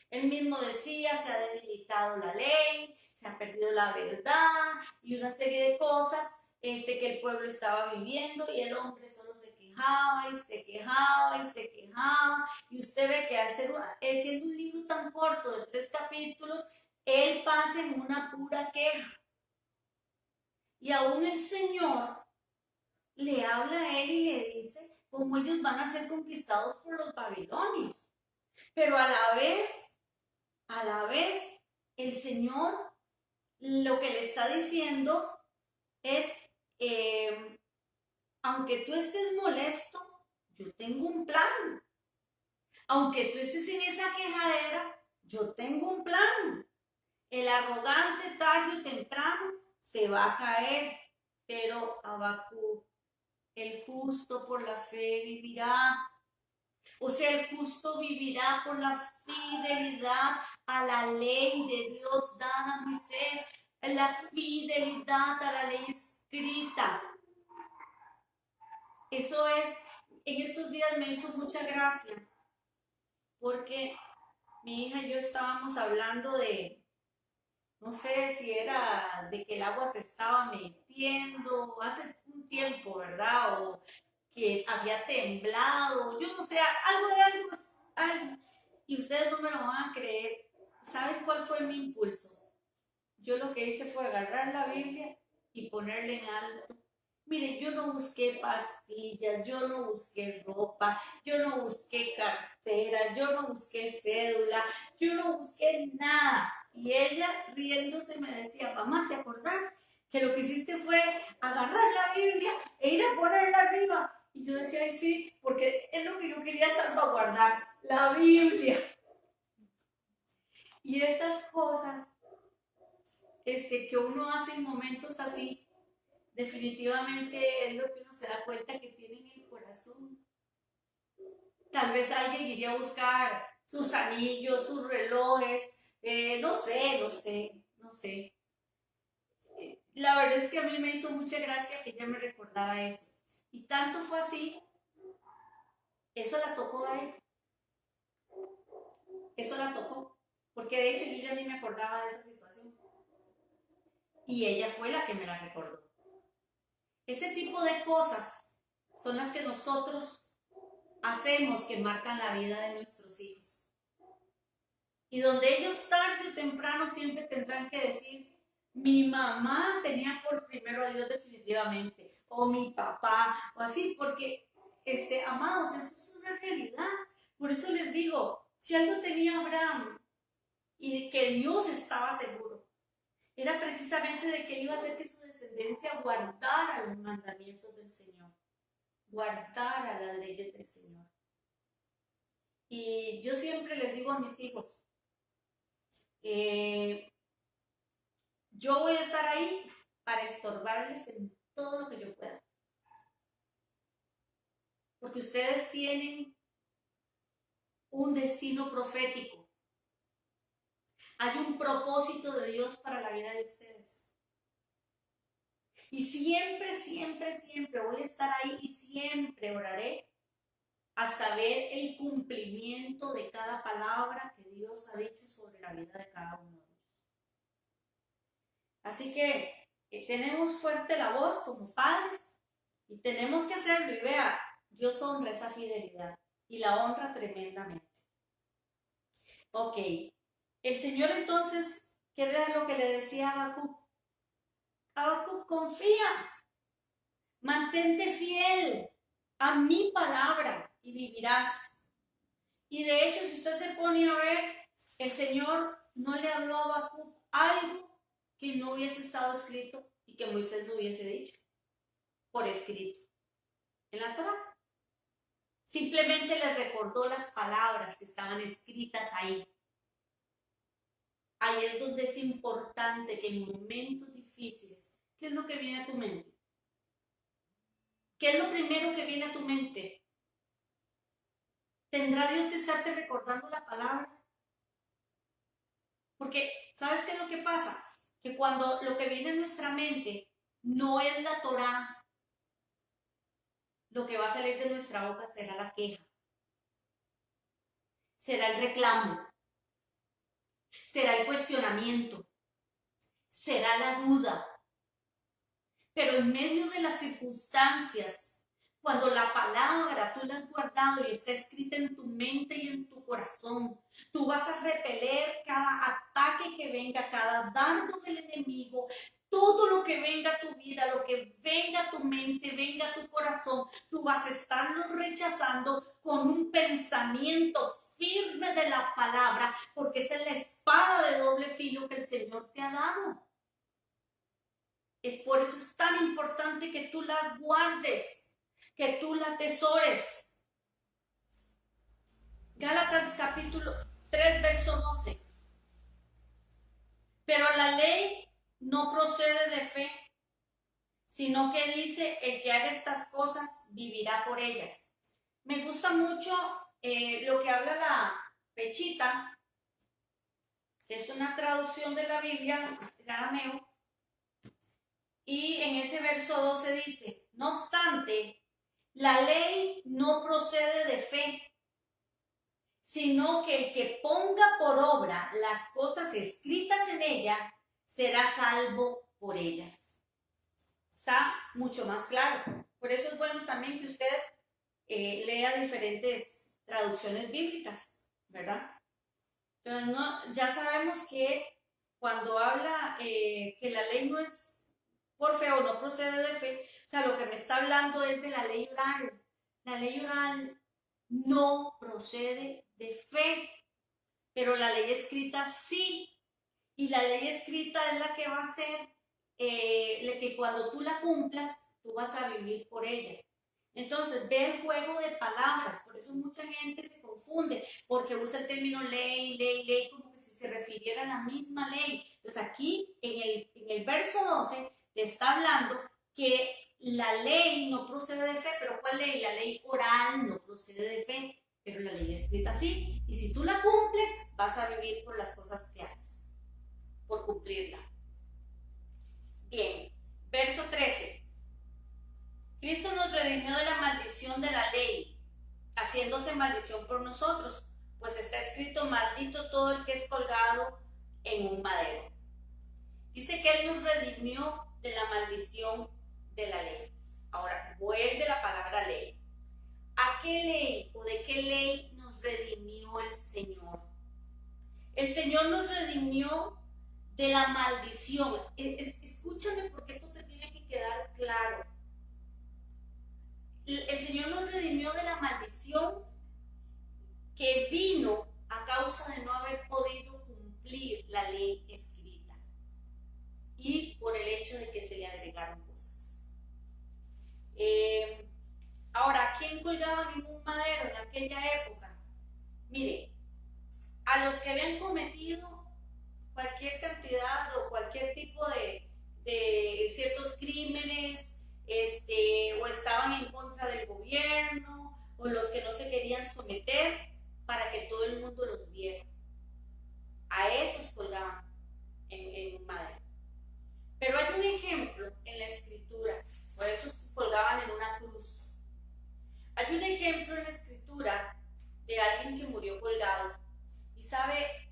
Él mismo decía: se ha debilitado la ley, se ha perdido la verdad y una serie de cosas que el pueblo estaba viviendo, y el hombre solo se quejaba y se quejaba y se quejaba. Y usted ve que al ser siendo un libro tan corto de 3 capítulos, él pasa en una pura queja. Y aún el Señor le habla a él y le dice cómo ellos van a ser conquistados por los babilonios. Pero a la vez, el Señor lo que le está diciendo es: aunque tú estés molesto, yo tengo un plan. Aunque tú estés en esa quejadera, yo tengo un plan. El arrogante tarde o temprano se va a caer, pero Habacuc, el justo por la fe vivirá. O sea, el justo vivirá por la fidelidad a la ley de Dios dada a Moisés, la fidelidad a la ley escrita. Eso es, en estos días me hizo mucha gracia, porque mi hija y yo estábamos hablando de, no sé si era de que el agua se estaba metiendo hace un tiempo, ¿verdad? O que había temblado, yo no sé, algo de algo, algo. Y ustedes no me lo van a creer. ¿Saben cuál fue mi impulso? Yo lo que hice fue agarrar la Biblia y ponerle en alto. Mire, yo no busqué pastillas, yo no busqué ropa, yo no busqué cartera, yo no busqué cédula, yo no busqué nada. Y ella riéndose me decía, mamá, ¿te acordás que lo que hiciste fue agarrar la Biblia e ir a ponerla arriba? Y yo decía, ay, sí, porque es lo que yo quería salvaguardar, la Biblia. Y esas cosas que uno hace en momentos así, definitivamente es lo que uno se da cuenta que tiene en el corazón. Tal vez alguien iría a buscar sus anillos, sus relojes, no sé. La verdad es que a mí me hizo mucha gracia que ella me recordara eso. Y tanto fue así, eso la tocó a él, eso la tocó. Porque de hecho yo ya ni me acordaba de esa situación. Y ella fue la que me la recordó. Ese tipo de cosas son las que nosotros hacemos que marcan la vida de nuestros hijos. Y donde ellos tarde o temprano siempre tendrán que decir, mi mamá tenía por primero a Dios definitivamente, o mi papá, o así, porque, amados, eso es una realidad. Por eso les digo, si algo tenía Abraham y que Dios estaba seguro, era precisamente de que iba a hacer que su descendencia guardara los mandamientos del Señor, guardara las leyes del Señor. Y yo siempre les digo a mis hijos, yo voy a estar ahí para estorbarles en todo lo que yo pueda. Porque ustedes tienen un destino profético. Hay un propósito de Dios para la vida de ustedes. Y siempre, siempre, siempre voy a estar ahí y siempre oraré hasta ver el cumplimiento de cada palabra que Dios ha dicho sobre la vida de cada uno de ellos. Así que tenemos fuerte labor como padres y tenemos que hacerlo. Y vea, Dios honra esa fidelidad y la honra tremendamente. Ok, el Señor entonces, ¿qué era lo que le decía a Habacuc? Habacuc, confía, mantente fiel a mi palabra y vivirás. Y de hecho, si usted se pone a ver, el Señor no le habló a Habacuc algo que no hubiese estado escrito y que Moisés no hubiese dicho por escrito en la Torá. Simplemente le recordó las palabras que estaban escritas ahí. Ahí es donde es importante que en momentos difíciles, ¿qué es lo que viene a tu mente? ¿Qué es lo primero que viene a tu mente? ¿Tendrá Dios que estarte recordando la palabra? Porque, ¿sabes qué es lo que pasa? Que cuando lo que viene a nuestra mente no es la Torá, lo que va a salir de nuestra boca será la queja, será el reclamo, será el cuestionamiento, será la duda. Pero en medio de las circunstancias, cuando la palabra tú la has guardado y está escrita en tu mente y en tu corazón, tú vas a repeler cada ataque que venga, cada dardo del enemigo, todo lo que venga a tu vida, lo que venga a tu mente, venga a tu corazón, tú vas a estarlo rechazando con un pensamiento firme de la palabra, porque esa es la espada de doble filo que el Señor te ha dado. Por eso es tan importante que tú la guardes, que tú la atesores. Gálatas capítulo 3, verso 12. Pero la ley no procede de fe, sino que dice, el que haga estas cosas vivirá por ellas. Me gusta mucho lo que habla la Pechita, Es una traducción de la Biblia, el arameo, y en ese verso 12 dice, no obstante, la ley no procede de fe, sino que el que ponga por obra las cosas escritas en ella, será salvo por ellas. Está mucho más claro. Por eso es bueno también que usted lea diferentes traducciones bíblicas, ¿verdad? Entonces, ya sabemos que cuando habla que la ley no es por fe o no procede de fe, o sea, lo que me está hablando es de la ley oral. La ley oral no procede de fe, pero la ley escrita sí. Y la ley escrita es la que va a ser, la que cuando tú la cumplas, tú vas a vivir por ella. Entonces, ve el juego de palabras, por eso mucha gente se confunde, porque usa el término ley, ley, ley, como que si se refiriera a la misma ley. Entonces, aquí en el verso 12 te está hablando que la ley no procede de fe, pero ¿cuál ley? La ley oral no procede de fe, pero la ley escrita sí. Y si tú la cumples, vas a vivir por las cosas que haces, por cumplirla. Bien, verso 13. Cristo nos redimió de la maldición de la ley, haciéndose maldición por nosotros, pues está escrito, maldito todo el que es colgado en un madero. Dice que Él nos redimió de la maldición de la ley. Ahora, vuelve la palabra ley. ¿A qué ley o de qué ley nos redimió el Señor? El Señor nos redimió de la maldición. Escúchame porque eso te tiene que quedar claro. El Señor nos redimió de la maldición que vino a causa de no haber podido cumplir la ley escrita y por el hecho de que se le agregaron cosas. Ahora, ¿quién colgaban en un madero en aquella época? Mire, a los que habían cometido cualquier cantidad o cualquier tipo de ciertos crímenes, o estaban en contra del gobierno, o los que no se querían someter para que todo el mundo los viera. A esos colgaban en un madero. Pero hay un ejemplo en la escritura, por eso colgaban en una cruz. Hay un ejemplo en la escritura de alguien que murió colgado. Y sabe,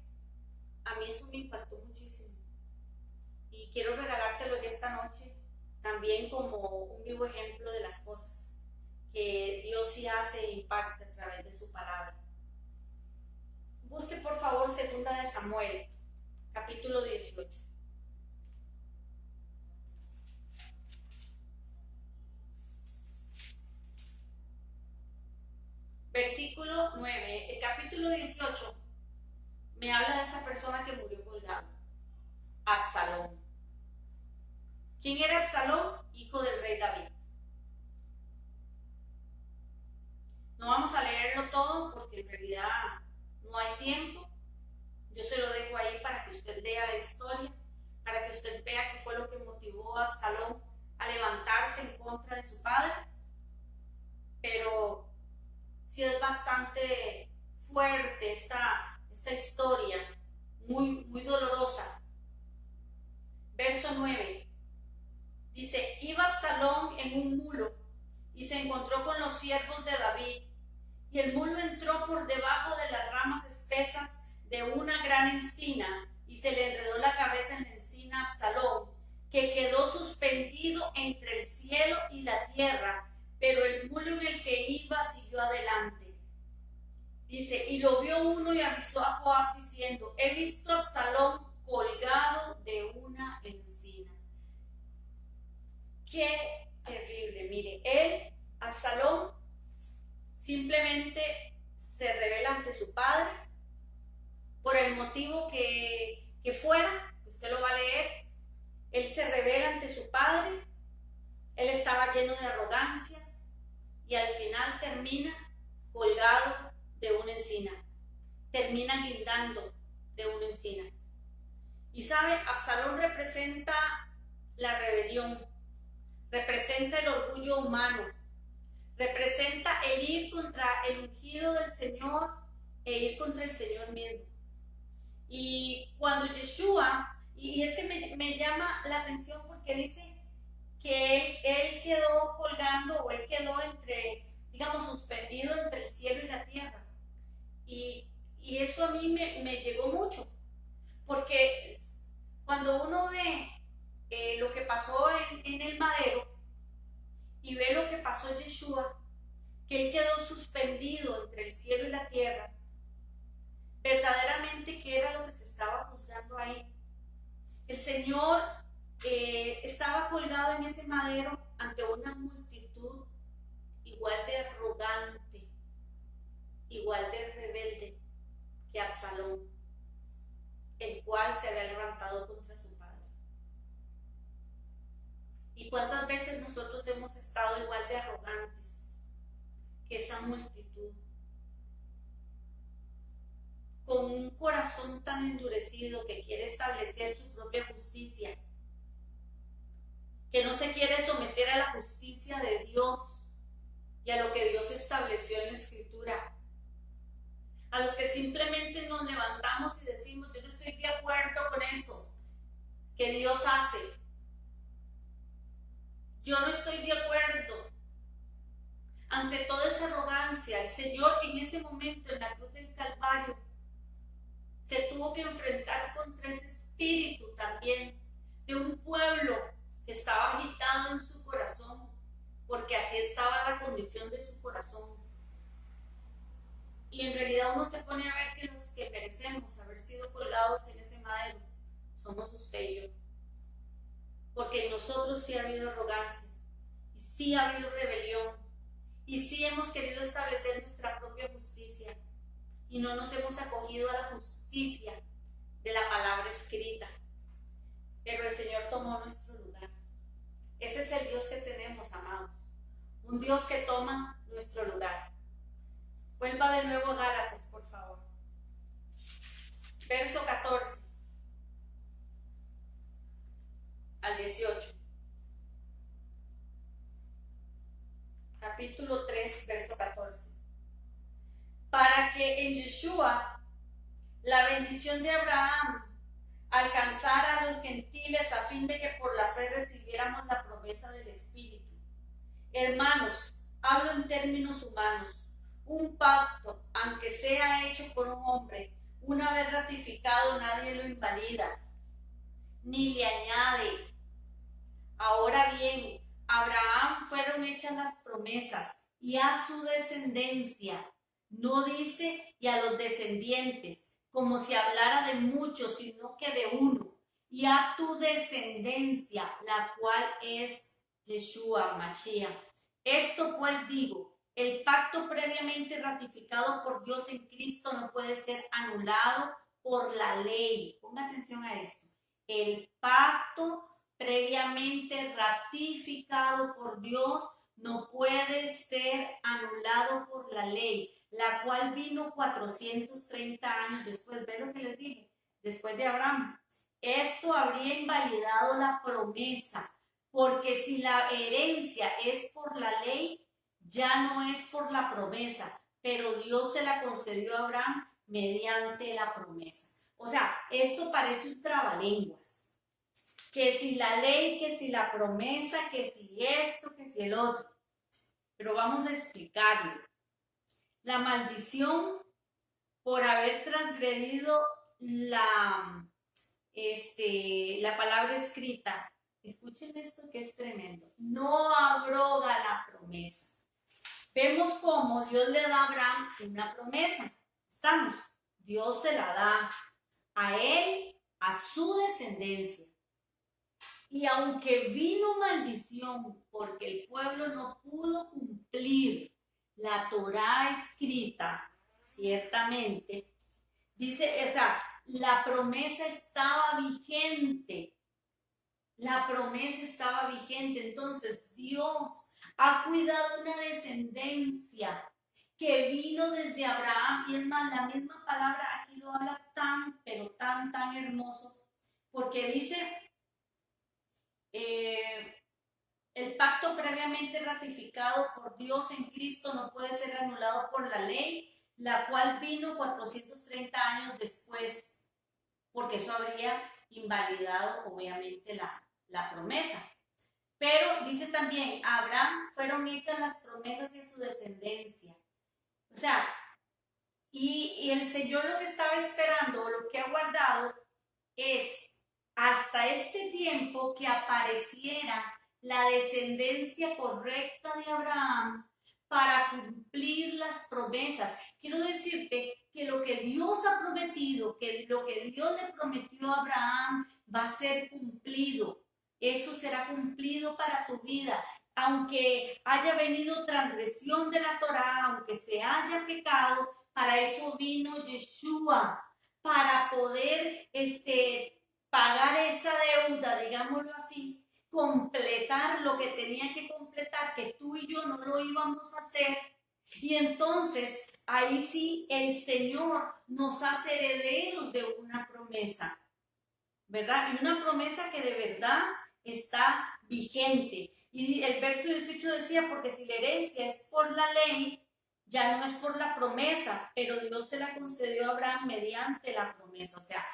a mí eso me impactó muchísimo. Y quiero regalártelo ya esta noche, también como un vivo ejemplo de las cosas que Dios sí hace e impacta a través de su palabra. Busque por favor 2 de Samuel, capítulo 18. Versículo 9. El capítulo 18 me habla de esa persona que murió colgado, Absalón. ¿Quién era Absalón? Hijo del rey David. No vamos a leerlo todo porque en realidad no hay tiempo. Yo se lo dejo ahí para que usted lea la historia, para que usted vea qué fue lo que motivó a Absalón a levantarse en contra de su padre. Pero sí es bastante fuerte esta historia, muy, muy dolorosa. Verso 9. Dice, iba Absalón en un mulo y se encontró con los siervos de David, y el mulo entró por debajo de las ramas espesas de una gran encina y se le enredó la cabeza en la encina a Absalón, que quedó suspendido entre el cielo y la tierra, pero el mulo en el que iba siguió adelante. Dice, y lo vio uno y avisó a Joab diciendo, he visto a Absalón colgado de una encina. Qué terrible. Mire, él, Absalón, simplemente se revela ante su padre por el motivo que fuera. Usted lo va a leer. Él se revela ante su padre. Él estaba lleno de arrogancia y al final termina colgado de una encina. Termina guindando de una encina. Y sabe, Absalón representa la rebelión, representa el orgullo humano, representa el ir contra el ungido del Señor e ir contra el Señor mismo. Y cuando Yeshua, y es que me llama la atención porque dice que él quedó colgando o él quedó entre, digamos, suspendido entre el cielo y la tierra. Y, y eso a mí me llegó mucho, porque cuando uno ve lo que pasó en el madero y ve lo que pasó en Yeshua, que él quedó suspendido entre el cielo y la tierra, verdaderamente qué era lo que se estaba juzgando ahí. El Señor estaba colgado en ese madero ante una multitud igual de arrogante, igual de rebelde que Absalón, el cual se había levantado contra su padre. ¿Y cuántas veces nosotros hemos estado igual de arrogantes que esa multitud? Con un corazón tan endurecido que quiere establecer su propia justicia, que no se quiere someter a la justicia de Dios y a lo que Dios estableció en la Escritura. A los que simplemente nos levantamos y decimos, yo no estoy de acuerdo con eso que Dios hace. Yo no estoy de acuerdo. Ante toda esa arrogancia, el Señor en ese momento en la cruz del Calvario se tuvo que enfrentar contra ese espíritu también de un pueblo que estaba agitado en su corazón, porque así estaba la condición de su corazón. Y en realidad uno se pone a ver que los que merecemos haber sido colgados en ese madero somos usted y yo, porque en nosotros sí ha habido arrogancia, y sí ha habido rebelión, y sí hemos querido establecer nuestra propia justicia, y no nos hemos acogido a la justicia de la palabra escrita. Pero el Señor tomó nuestro lugar. Ese es el Dios que tenemos, amados. Un Dios que toma nuestro lugar. Vuelva de nuevo a Gálatas, por favor. Verso 14 al 18. Capítulo 3, verso 14. Para que en Yeshua la bendición de Abraham alcanzara a los gentiles a fin de que por la fe recibiéramos la promesa del Espíritu. Hermanos, hablo en términos humanos. Un pacto, aunque sea hecho por un hombre, una vez ratificado, nadie lo invalida, ni le añade. Ahora bien, a Abraham fueron hechas las promesas y a su descendencia. No dice y a los descendientes, como si hablara de muchos, sino que de uno. Y a tu descendencia, la cual es Yeshua, Mashiach. Esto pues digo, el pacto previamente ratificado por Dios en Cristo no puede ser anulado por la ley. Ponga atención a esto. El pacto previamente ratificado por Dios no puede ser anulado por la ley, la cual vino 430 años después. ¿Ve lo que les dije? Después de Abraham. Esto habría invalidado la promesa, porque si la herencia es por la ley, ya no es por la promesa, pero Dios se la concedió a Abraham mediante la promesa. O sea, esto parece un trabalenguas. Que si la ley, que si la promesa, que si esto, que si el otro. Pero vamos a explicarlo. La maldición por haber transgredido la palabra escrita. Escuchen esto que es tremendo. No abroga la promesa. Vemos cómo Dios le da a Abraham una promesa. Estamos. Dios se la da a él, a su descendencia. Y aunque vino maldición porque el pueblo no pudo cumplir la Torá escrita, ciertamente, dice, o sea, la promesa estaba vigente. La promesa estaba vigente. Entonces Dios ha cuidado una descendencia que vino desde Abraham. Y es más, la misma palabra aquí lo habla tan, pero tan, tan hermoso. Porque dice... el pacto previamente ratificado por Dios en Cristo no puede ser anulado por la ley, la cual vino 430 años después. porque eso habría invalidado obviamente la promesa. Pero dice también, a Abraham fueron hechas las promesas en su descendencia. O sea, y el Señor lo que estaba esperando, o lo que ha guardado, es hasta este tiempo que apareciera la descendencia correcta de Abraham para cumplir las promesas. Quiero decirte que lo que Dios ha prometido, que lo que Dios le prometió a Abraham va a ser cumplido. Eso será cumplido para tu vida. Aunque haya venido transgresión de la Torá, aunque se haya pecado, para eso vino Yeshua, para poder pagar esa deuda, digámoslo así, completar lo que tenía que completar, que tú y yo no lo íbamos a hacer. Y entonces ahí sí el Señor nos hace herederos de una promesa, ¿verdad? Y una promesa que de verdad está vigente. Y el verso 18 decía, porque si la herencia es por la ley, ya no es por la promesa, pero Dios se la concedió a Abraham mediante la promesa. O sea,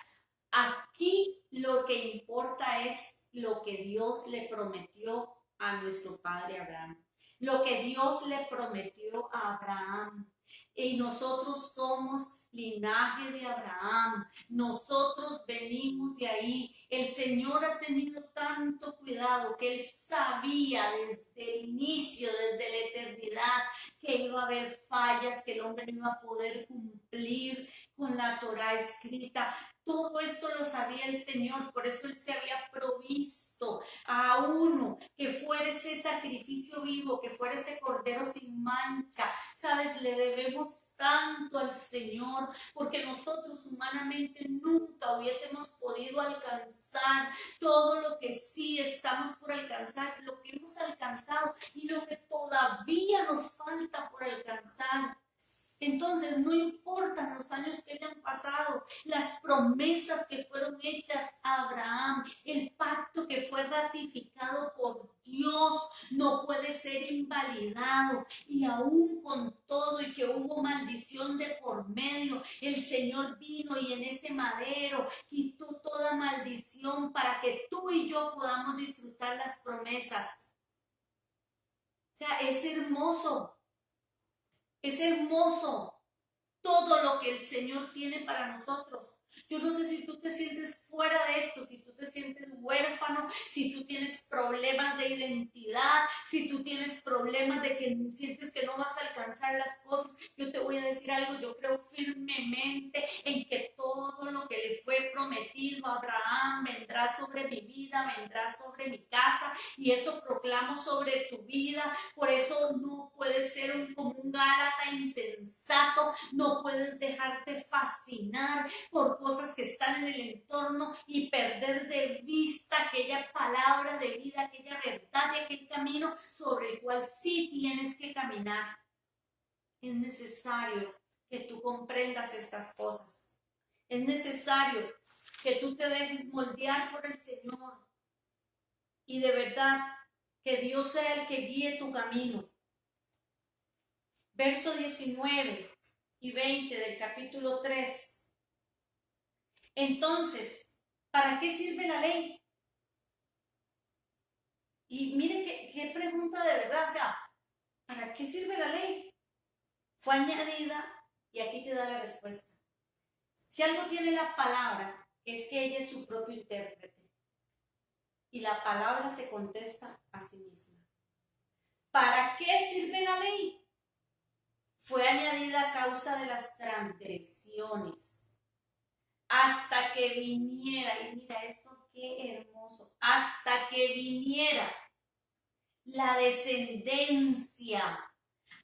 aquí lo que importa es lo que Dios le prometió a nuestro padre Abraham, lo que Dios le prometió a Abraham. Y nosotros somos linaje de Abraham, nosotros venimos de ahí. El Señor ha tenido tanto cuidado que Él sabía desde el inicio, desde la eternidad, que iba a haber fallas, que el hombre no iba a poder cumplir con la Torá escrita. Todo esto lo sabía el Señor, por eso Él se había provisto a uno que fuera ese sacrificio vivo, que fuera ese cordero sin mancha. Sabes, le debemos tanto al Señor, porque nosotros humanamente nunca hubiésemos podido alcanzar todo lo que sí estamos por alcanzar, lo que hemos alcanzado y lo que todavía nos falta por alcanzar. Entonces, no importan los años que hayan pasado, las promesas que fueron hechas a Abraham, el pacto que fue ratificado por Dios, no puede ser invalidado. Y aún con todo y que hubo maldición de por medio, el Señor vino y en ese madero quitó toda maldición para que tú y yo podamos disfrutar las promesas. O sea, es hermoso. Es hermoso todo lo que el Señor tiene para nosotros. Yo no sé si tú te sientes fuera de esto, si tú te sientes huérfano, si tú tienes problemas de identidad, si tú tienes problemas de que sientes que no vas a alcanzar las cosas. Yo te voy a decir algo, yo creo firmemente en que todo lo que le fue prometido a Abraham vendrá sobre mi vida, vendrá sobre mi casa, y eso proclamo sobre tu vida. Por eso no puedes ser como un Gálata insensato, no puedes dejarte fascinar por cosas que están en el entorno y perder de vista aquella palabra de vida, aquella verdad de aquel camino sobre el cual sí tienes que caminar. Es necesario que tú comprendas estas cosas. Es necesario que tú te dejes moldear por el Señor y de verdad que Dios sea el que guíe tu camino. Verso 19 y 20 del capítulo 3. Entonces, ¿para qué sirve la ley? Y mire qué pregunta de verdad, o sea, ¿para qué sirve la ley? Fue añadida y aquí te da la respuesta. Si algo tiene la palabra, es que ella es su propio intérprete. Y la palabra se contesta a sí misma. ¿Para qué sirve la ley? Fue añadida a causa de las transgresiones, hasta que viniera, y mira esto qué hermoso, hasta que viniera la descendencia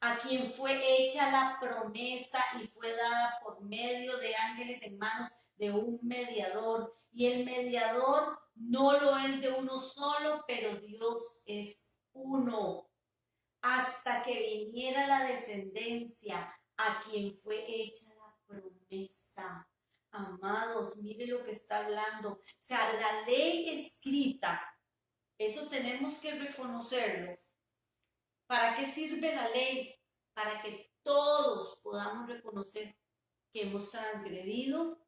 a quien fue hecha la promesa y fue dada por medio de ángeles en manos de un mediador. Y el mediador no lo es de uno solo, pero Dios es uno. Hasta que viniera la descendencia a quien fue hecha la promesa. Amados, mire lo que está hablando. O sea, la ley escrita, eso tenemos que reconocerlo. ¿Para qué sirve la ley? Para que todos podamos reconocer que hemos transgredido,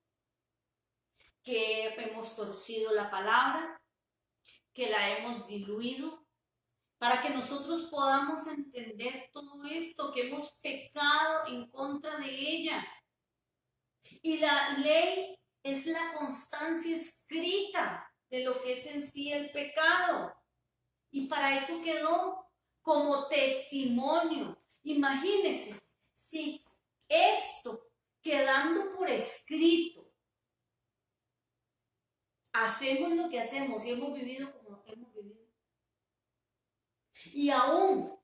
que hemos torcido la palabra, que la hemos diluido, para que nosotros podamos entender todo esto, que hemos pecado en contra de ella. Y la ley es la constancia escrita de lo que es en sí el pecado. Y para eso quedó como testimonio. Imagínense, si esto quedando por escrito, hacemos lo que hacemos y hemos vivido como hemos vivido. Y aún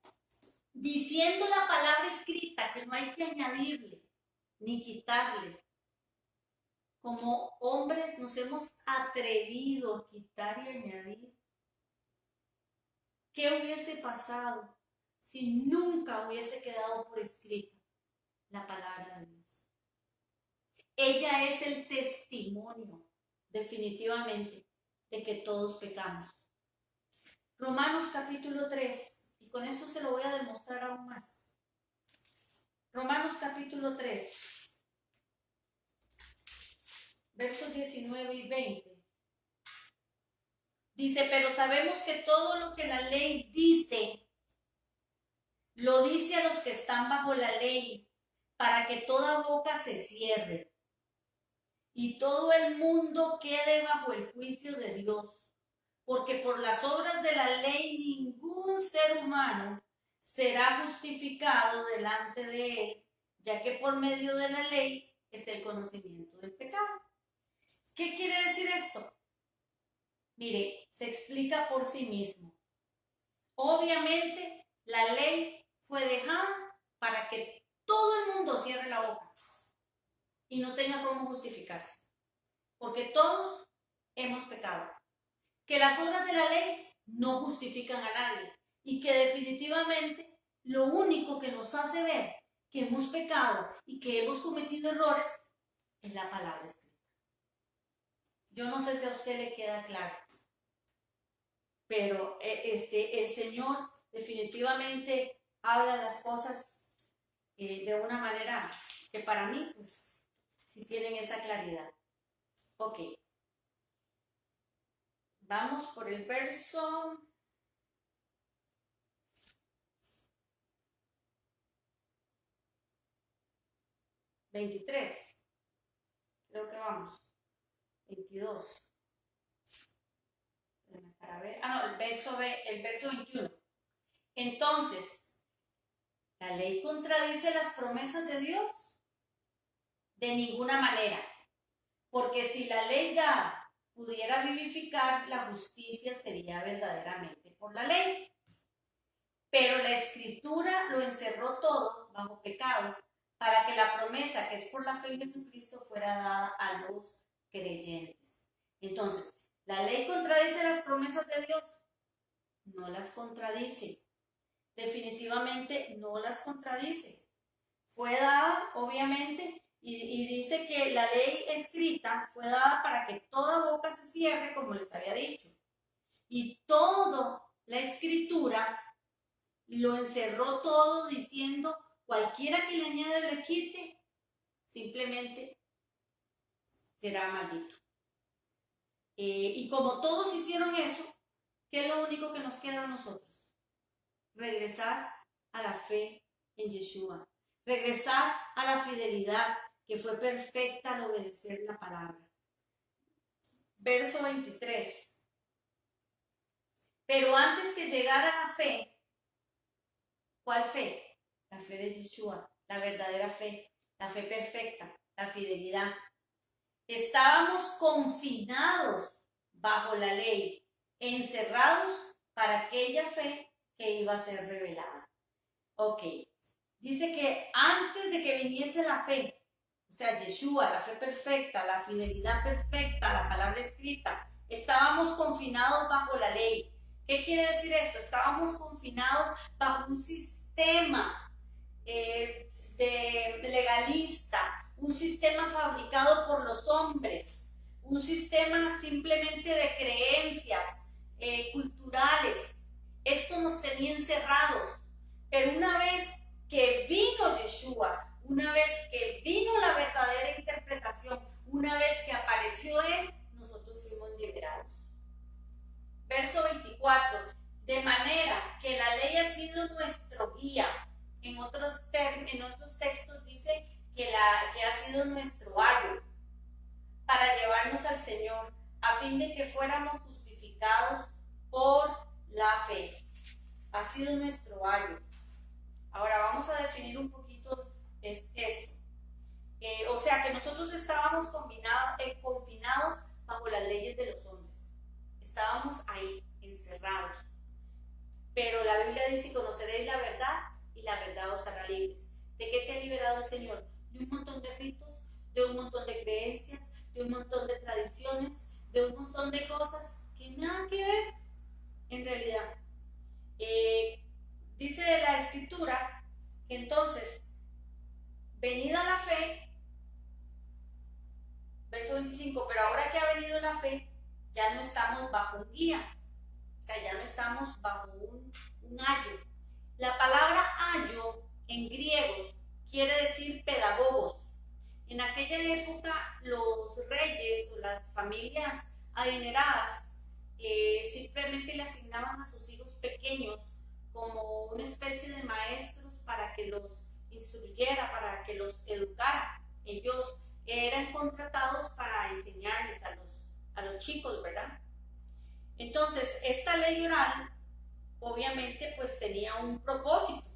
diciendo la palabra escrita que no hay que añadirle ni quitarle, como hombres nos hemos atrevido a quitar y añadir. ¿Qué hubiese pasado si nunca hubiese quedado por escrito la palabra de Dios? Ella es el testimonio, definitivamente, de que todos pecamos. Romanos capítulo 3, y con esto se lo voy a demostrar aún más. Romanos capítulo 3, versos 19 y 20. Dice, pero sabemos que todo lo que la ley dice, lo dice a los que están bajo la ley, para que toda boca se cierre y todo el mundo quede bajo el juicio de Dios. Porque por las obras de la ley ningún ser humano será justificado delante de él, ya que por medio de la ley es el conocimiento del pecado. ¿Qué quiere decir esto? Mire, se explica por sí mismo. Obviamente, la ley fue dejada para que todo el mundo cierre la boca y no tenga cómo justificarse, porque todos hemos pecado. Que las obras de la ley no justifican a nadie y que definitivamente lo único que nos hace ver que hemos pecado y que hemos cometido errores es la palabra escrita. Yo no sé si a usted le queda claro, pero el Señor definitivamente habla las cosas de una manera que para mí, pues, sí tienen esa claridad. Ok. Vamos por el verso 23. Creo que vamos. 22. Para ver. No, el verso 21. Entonces, ¿la ley contradice las promesas de Dios? De ninguna manera. Porque si la ley dada pudiera vivificar, la justicia sería verdaderamente por la ley. Pero la Escritura lo encerró todo bajo pecado, para que la promesa que es por la fe en Jesucristo fuera dada a los creyentes. Entonces, ¿la ley contradice las promesas de Dios? No las contradice. Definitivamente no las contradice. Fue dada, obviamente, y dice que la ley escrita fue dada para que toda boca se cierre, como les había dicho. Y toda la Escritura lo encerró todo diciendo, cualquiera que le añade o le quite, simplemente será maldito. Y como todos hicieron eso, ¿qué es lo único que nos queda a nosotros? Regresar a la fe en Yeshua. Regresar a la fidelidad que fue perfecta al obedecer la palabra. Verso 23. Pero antes que llegara la fe, ¿cuál fe? La fe de Yeshua, la verdadera fe, la fe perfecta, la fidelidad. Estábamos confinados bajo la ley, encerrados para aquella fe que iba a ser revelada. Ok, dice que antes de que viniese la fe, o sea, Yeshua, la fe perfecta, la fidelidad perfecta, la palabra escrita, estábamos confinados bajo la ley. ¿Qué quiere decir esto? Estábamos confinados bajo un sistema de legalista, un sistema fabricado por los hombres, un sistema simplemente de creencias culturales. Esto nos tenía encerrados. Pero una vez que vino Yeshua, una vez que vino la verdadera interpretación, Una vez que apareció Él, nosotros fuimos liberados. Verso 24, de manera que la ley ha sido nuestro guía. En otros textos dice que ha sido nuestro ayo para llevarnos al Señor, a fin de que fuéramos justificados por la fe. Ha sido nuestro ayo. Ahora vamos a definir un poquito esto. O sea que nosotros estábamos confinados bajo las leyes de los hombres. Estábamos ahí, encerrados. Pero la Biblia dice, conoceréis la verdad y la verdad os hará libres. ¿De qué te ha liberado el Señor? De un montón de ritos, de un montón de creencias, de un montón de tradiciones, de un montón de cosas que nada que ver en realidad. Dice la Escritura que entonces, venida la fe, verso 25, pero ahora que ha venido la fe, ya no estamos bajo un guía, o sea, ya no estamos bajo un ayo. La palabra ayo en griego quiere decir pedagogos. En aquella época los reyes o las familias adineradas simplemente le asignaban a sus hijos pequeños como una especie de maestros para que los instruyera, para que los educara. Ellos eran contratados para enseñarles a los chicos, ¿verdad? Entonces, esta ley oral obviamente pues tenía un propósito.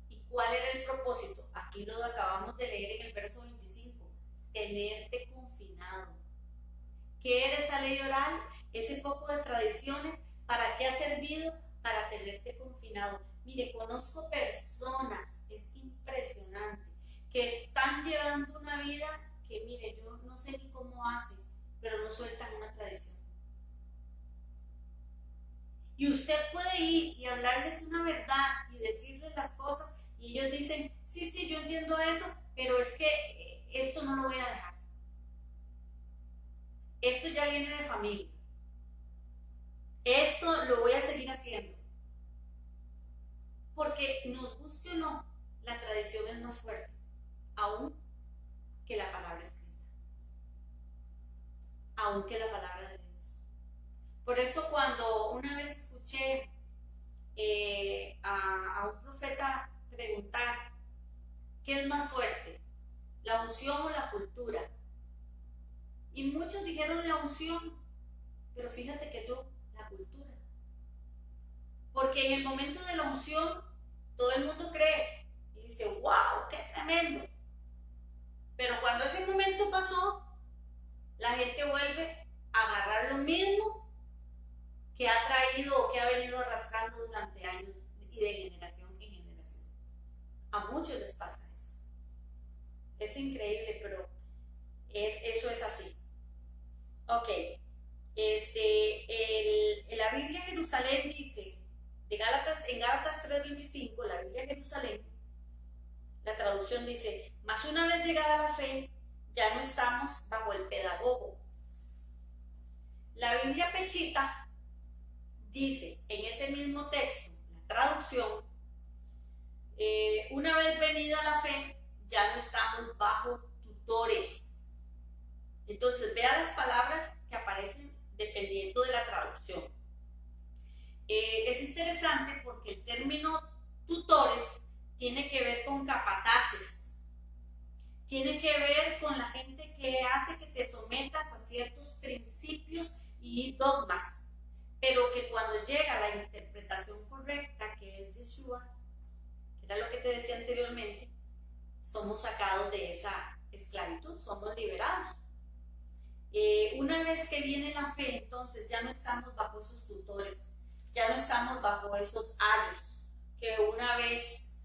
¿Y cuál era el propósito? Aquí lo acabamos de leer en el verso 25, tenerte confinado. ¿Qué era esa ley oral? Ese poco de tradiciones, ¿para qué ha servido? Para tenerte confinado. Mire, conozco personas, es impresionante, que están llevando una vida que, mire, yo no sé ni cómo hacen, pero no sueltan una tradición. Y usted puede ir y hablarles una verdad y decirles las cosas y ellos dicen, sí, yo entiendo eso, pero es que esto no lo voy a dejar. Esto ya viene de familia. Esto lo voy a seguir haciendo. Porque nos guste o no, la tradición es más fuerte, aún que la palabra escrita. Aún que la palabra de Dios. Por eso cuando una vez escuché a un profeta preguntar, ¿qué es más fuerte? ¿La unción o la cultura? Y muchos dijeron la unción, pero fíjate que no, la cultura. Porque en el momento de la unción, todo el mundo cree y dice, wow, qué tremendo. Pero cuando ese momento pasó, la gente vuelve a agarrar lo mismo que ha traído o que ha venido arrastrando durante años y de generación en generación. A muchos les pasa eso. Es increíble, pero eso es así. Ok. La Biblia Jerusalén dice, en Gálatas 3:25, la Biblia Jerusalén, la traducción dice, mas una vez llegada la fe, ya no estamos bajo el pedagogo. La Biblia Pechita dice en ese mismo texto, la traducción, una vez venida la fe, ya no estamos bajo tutores. Entonces, vea las palabras que aparecen dependiendo de la traducción. Es interesante porque el término tutores tiene que ver con capataces, tiene que ver con la gente que hace que te sometas a ciertos principios y dogmas, pero que cuando llega la interpretación correcta, que es Yeshua, que era lo que te decía anteriormente, somos sacados de esa esclavitud, somos liberados. Una vez que viene la fe, entonces ya no estamos bajo esos tutores, ya no estamos bajo esos ayos que una vez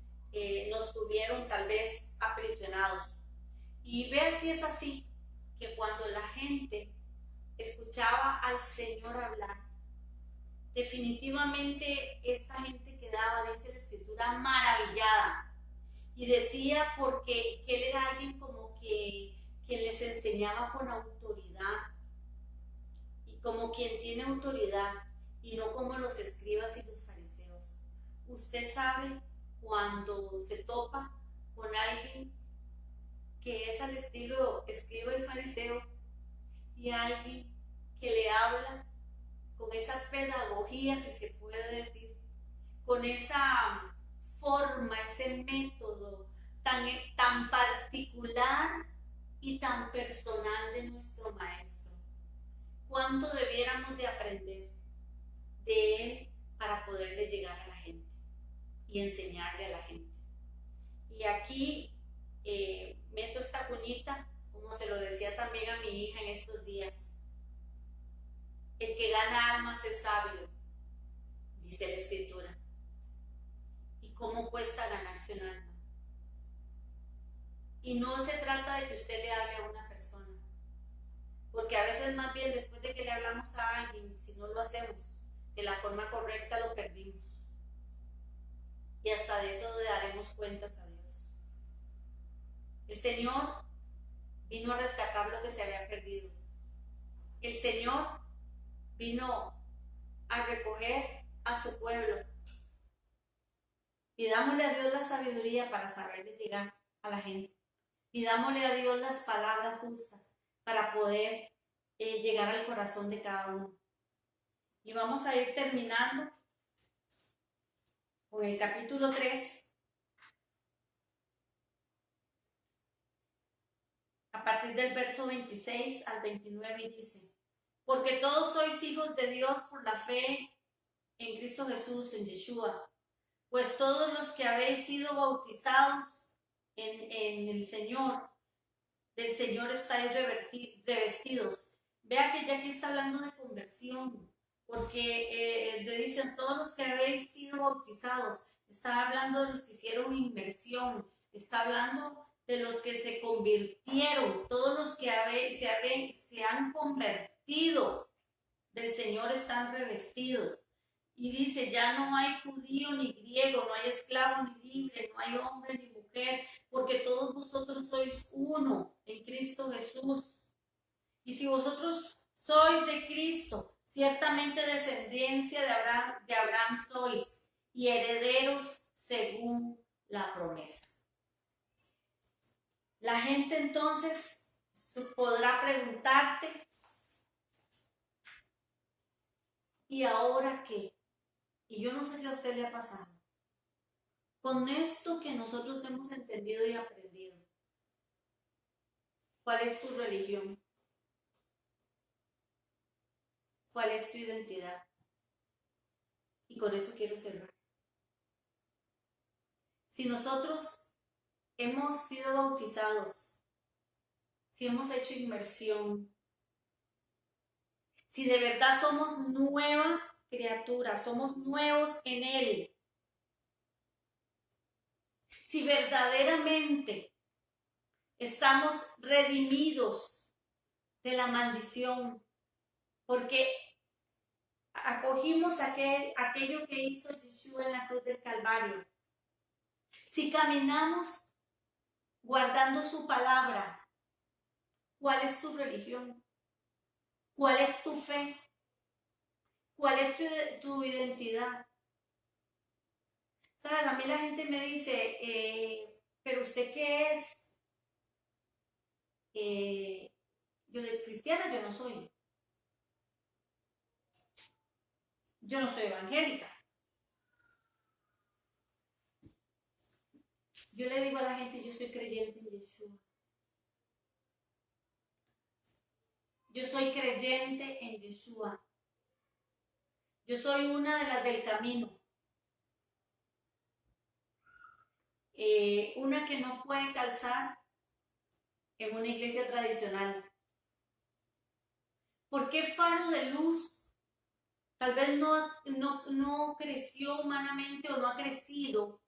nos tuvieron tal vez aprisionados. Y vea si es así, que cuando la gente escuchaba al Señor hablar, definitivamente esta gente quedaba, dice la Escritura, maravillada. Y decía porque Él era alguien como que les enseñaba con autoridad, y como quien tiene autoridad, y no como los escribas y los fariseos. Usted sabe cuando se topa con alguien que es al estilo escriba y fariseo, y alguien que le habla con esa pedagogía, si se puede decir, con esa forma, ese método tan particular y tan personal de nuestro maestro. ¿Cuánto debiéramos de aprender de él para poderle llegar a la gente y enseñarle a la gente? Y aquí meto esta cuñita, como se lo decía también a mi hija en estos días. El que gana almas es sabio, dice la escritura. ¿Y cómo cuesta ganarse un alma? Y no se trata de que usted le hable a una persona, porque a veces más bien después de que le hablamos a alguien, si no lo hacemos de la forma correcta, lo perdimos. Y hasta de eso le daremos cuentas a Dios. El Señor vino a rescatar lo que se había perdido. El Señor vino a recoger a su pueblo. Pidámosle a Dios la sabiduría para saberle llegar a la gente. Pidámosle a Dios las palabras justas para poder llegar al corazón de cada uno. Y vamos a ir terminando con el capítulo 3, a partir del verso 26 al 29, y dice: porque todos sois hijos de Dios por la fe en Cristo Jesús, en Yeshua. Pues todos los que habéis sido bautizados en el Señor, del Señor estáis revestidos. Vea que ya aquí está hablando de conversión, porque le dicen todos los que habéis sido bautizados. Está hablando de los que hicieron inmersión, está hablando de los que se convirtieron, todos los que se han convertido del Señor están revestidos. Y dice, ya no hay judío ni griego, no hay esclavo ni libre, no hay hombre ni mujer, porque todos vosotros sois uno en Cristo Jesús. Y si vosotros sois de Cristo, ciertamente descendencia de Abraham sois, y herederos según la promesa. La gente entonces podrá preguntarte, ¿y ahora qué? Y yo no sé si a usted le ha pasado. Con esto que nosotros hemos entendido y aprendido, ¿cuál es tu religión? ¿Cuál es tu identidad? Y con eso quiero cerrar. Si nosotros hemos sido bautizados, si hemos hecho inmersión, si de verdad somos nuevas criaturas, somos nuevos en Él, si verdaderamente estamos redimidos de la maldición, porque acogimos aquello que hizo Yeshua en la cruz del Calvario. Si caminamos guardando su palabra, ¿cuál es tu religión? ¿Cuál es tu fe? ¿Cuál es tu identidad? ¿Sabes? A mí la gente me dice, ¿pero usted qué es? Yo le digo, cristiana yo no soy. Yo no soy evangélica. Yo le digo a la gente, yo soy creyente en Yeshua. Yo soy creyente en Yeshua. Yo soy una de las del camino. Una que no puede calzar en una iglesia tradicional. ¿Por qué faro de luz? Tal vez no creció humanamente o no ha crecido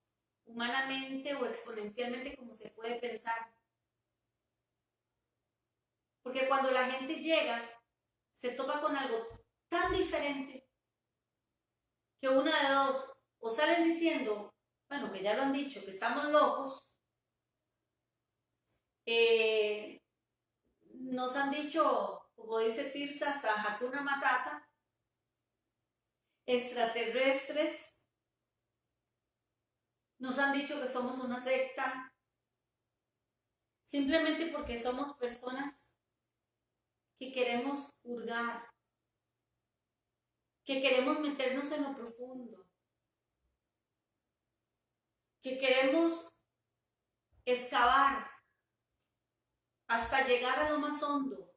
humanamente o exponencialmente como se puede pensar. Porque cuando la gente llega, se topa con algo tan diferente que una de dos, o salen diciendo, bueno, que ya lo han dicho, que estamos locos, nos han dicho, como dice Tirsa, hasta Hakuna Matata, extraterrestres, nos han dicho que somos una secta, simplemente porque somos personas que queremos hurgar, que queremos meternos en lo profundo, que queremos excavar hasta llegar a lo más hondo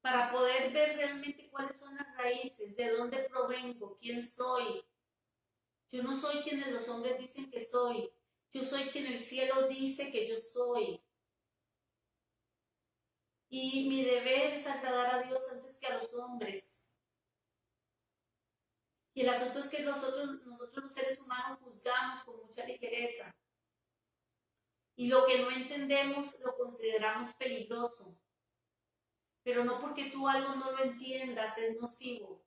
para poder ver realmente cuáles son las raíces, de dónde provengo, quién soy. Yo no soy quienes los hombres dicen que soy, yo soy quien el cielo dice que yo soy. Y mi deber es agradar a Dios antes que a los hombres. Y el asunto es que nosotros los seres humanos juzgamos con mucha ligereza. Y lo que no entendemos lo consideramos peligroso. Pero no porque tú algo no lo entiendas es nocivo.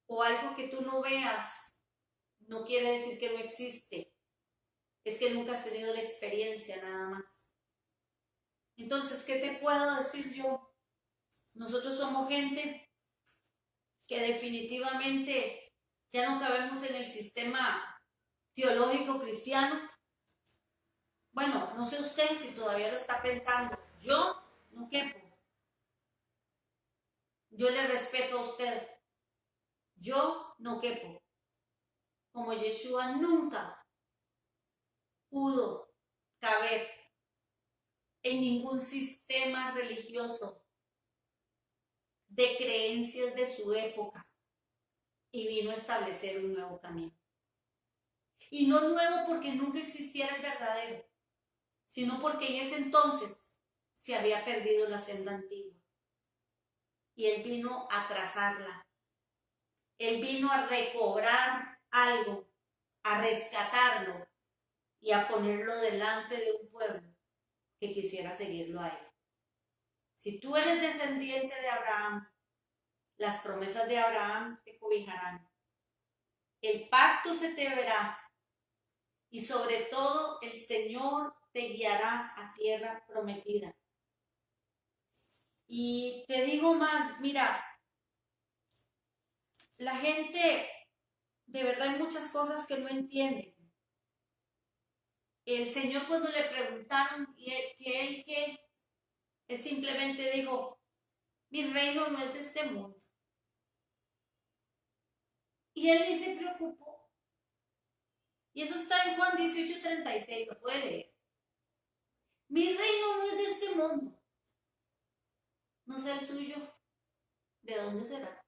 O algo que tú no veas no quiere decir que no existe. Es que nunca has tenido la experiencia nada más. Entonces, ¿qué te puedo decir yo? Nosotros somos gente que definitivamente ya no cabemos en el sistema teológico cristiano. Bueno, no sé usted si todavía lo está pensando. Yo no quepo. Yo le respeto a usted. Yo no quepo. Como Yeshua nunca pudo caber en ningún sistema religioso de creencias de su época y vino a establecer un nuevo camino. Y no nuevo porque nunca existiera el verdadero, sino porque en ese entonces se había perdido la senda antigua. Y él vino a trazarla. Él vino a recobrar algo, a rescatarlo y a ponerlo delante de un pueblo que quisiera seguirlo a él. Si tú eres descendiente de Abraham, las promesas de Abraham te cobijarán. El pacto se te verá y sobre todo el Señor te guiará a tierra prometida. Y te digo más, mira, la gente, de verdad hay muchas cosas que no entienden. El Señor cuando le preguntaron él simplemente dijo, mi reino no es de este mundo. Y él ni se preocupó. Y eso está en Juan 18:36, lo puede leer. Mi reino no es de este mundo. No sé el suyo, ¿de dónde será?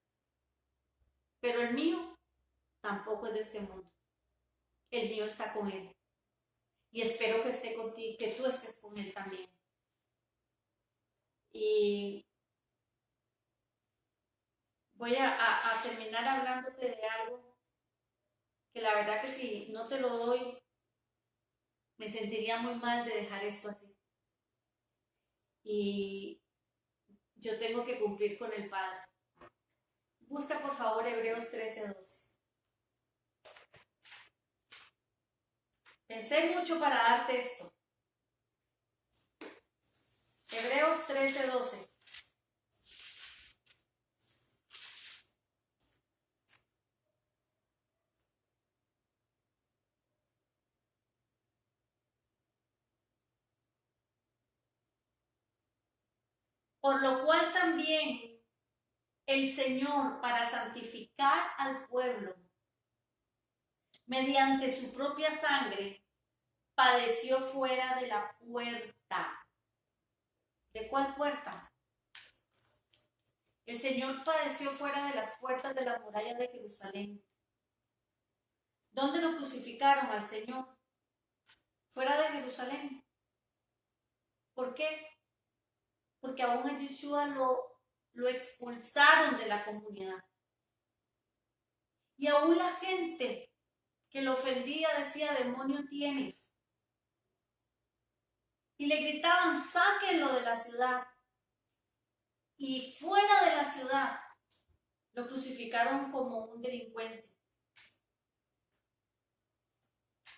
Pero el mío tampoco es de este mundo. El mío está con él. Y espero que esté contigo, que tú estés con él también. Y voy a terminar hablándote de algo que la verdad que si no te lo doy, me sentiría muy mal de dejar esto así. Y yo tengo que cumplir con el Padre. Busca por favor Hebreos 13:12. Pensé mucho para darte esto. Hebreos 13:12. Por lo cual también el Señor, para santificar al pueblo, mediante su propia sangre, padeció fuera de la puerta. ¿De cuál puerta? El Señor padeció fuera de las puertas de la muralla de Jerusalén. ¿Dónde lo crucificaron al Señor? Fuera de Jerusalén. ¿Por qué? Porque aún a Yeshua lo expulsaron de la comunidad. Y aún la gente que lo ofendía decía, demonio tienes. Y le gritaban, sáquenlo de la ciudad. Y fuera de la ciudad lo crucificaron como un delincuente.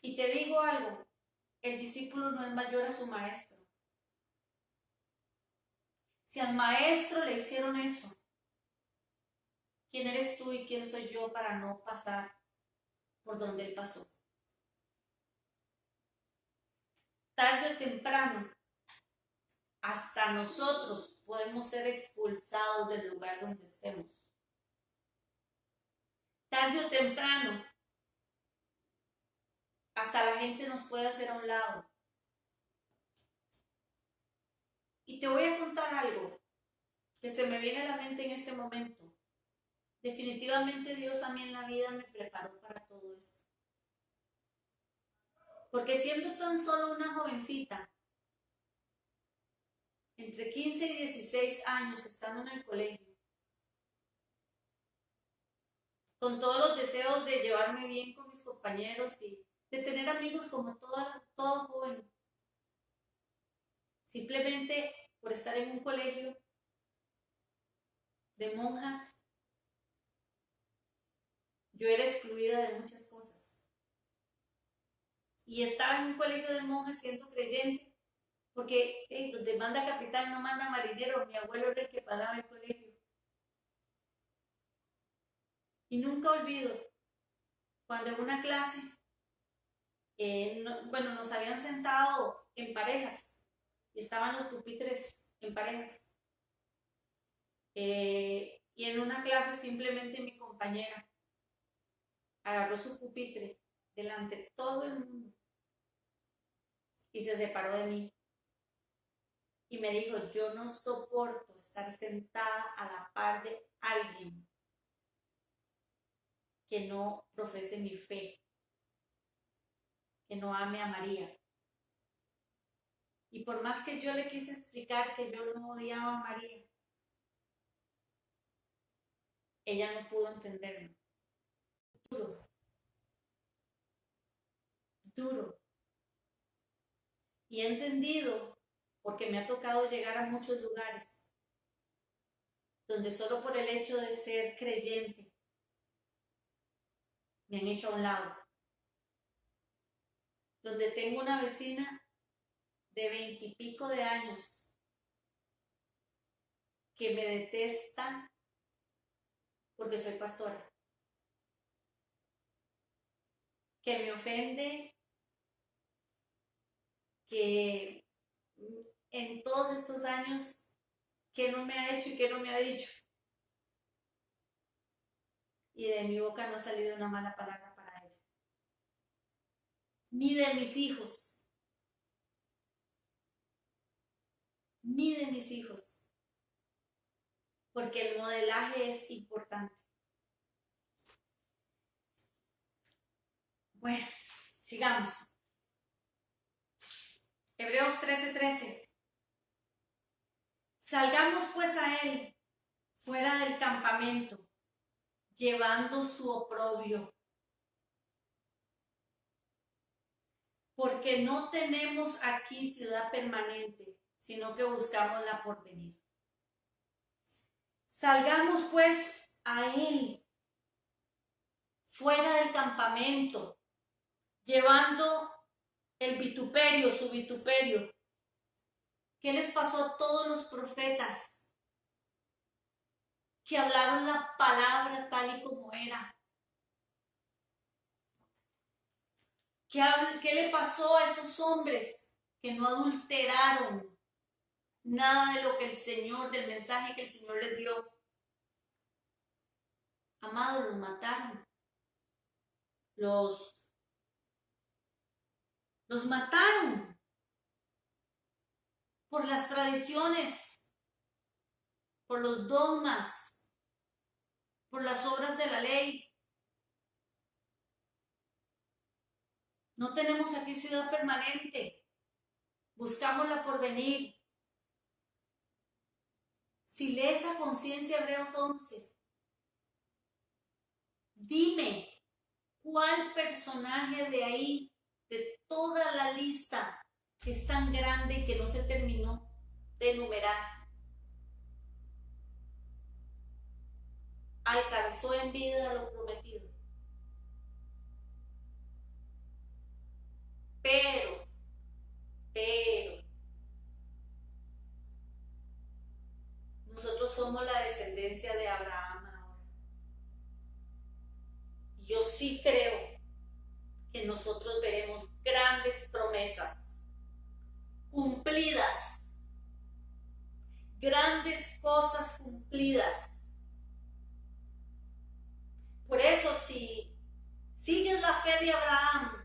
Y te digo algo, el discípulo no es mayor a su maestro. Si al maestro le hicieron eso, ¿quién eres tú y quién soy yo para no pasar por donde él pasó? tarde o temprano, hasta nosotros podemos ser expulsados del lugar donde estemos. Tarde o temprano, hasta la gente nos puede hacer a un lado. Y te voy a contar algo que se me viene a la mente en este momento. Definitivamente Dios a mí en la vida me preparó para todo esto. Porque siendo tan solo una jovencita, entre 15 y 16 años, estando en el colegio, con todos los deseos de llevarme bien con mis compañeros y de tener amigos como todo joven, simplemente por estar en un colegio de monjas, yo era excluida de muchas cosas. Y estaba en un colegio de monjas siendo creyente, porque donde manda capitán no manda marinero. Mi abuelo era el que pagaba el colegio. Y nunca olvido cuando en una clase, nos habían sentado en parejas y estaban los pupitres en parejas. Y en una clase simplemente mi compañera agarró su pupitre delante de todo el mundo y se separó de mí. Y me dijo, yo no soporto estar sentada a la par de alguien que no profese mi fe, que no ame a María. Y por más que yo le quise explicar que yo no odiaba a María, ella no pudo entenderme. Duro, duro. Y he entendido, porque me ha tocado llegar a muchos lugares, donde solo por el hecho de ser creyente, me han hecho a un lado. Donde tengo una vecina de 20 y pico de años que me detesta porque soy pastora, que me ofende, que en todos estos años, que no me ha hecho y que no me ha dicho. Y de mi boca no ha salido una mala palabra para ella. Ni de mis hijos. Ni de mis hijos. Porque el modelaje es importante. Bueno, sigamos. Hebreos 13:13. Salgamos pues a él fuera del campamento, llevando su oprobio. Porque no tenemos aquí ciudad permanente, sino que buscamos la porvenir. Salgamos pues a él, fuera del campamento, llevando el vituperio, su vituperio. ¿Qué les pasó a todos los profetas que hablaron la palabra tal y como era? ¿Qué le pasó a esos hombres que no adulteraron nada de lo que el Señor, del mensaje que el Señor les dio? Amados, los mataron. Los mataron por las tradiciones, por los dogmas, por las obras de la ley. No tenemos aquí ciudad permanente. Buscamos la porvenir. Si lees a conciencia Hebreos 11, dime cuál personaje de ahí, de toda la lista que es tan grande y que no se terminó de enumerar, alcanzó en vida lo prometido. Pero, nosotros somos la descendencia de Abraham ahora. Yo sí creo que nosotros veremos grandes promesas cumplidas, grandes cosas cumplidas. Por eso, si sigues la fe de Abraham,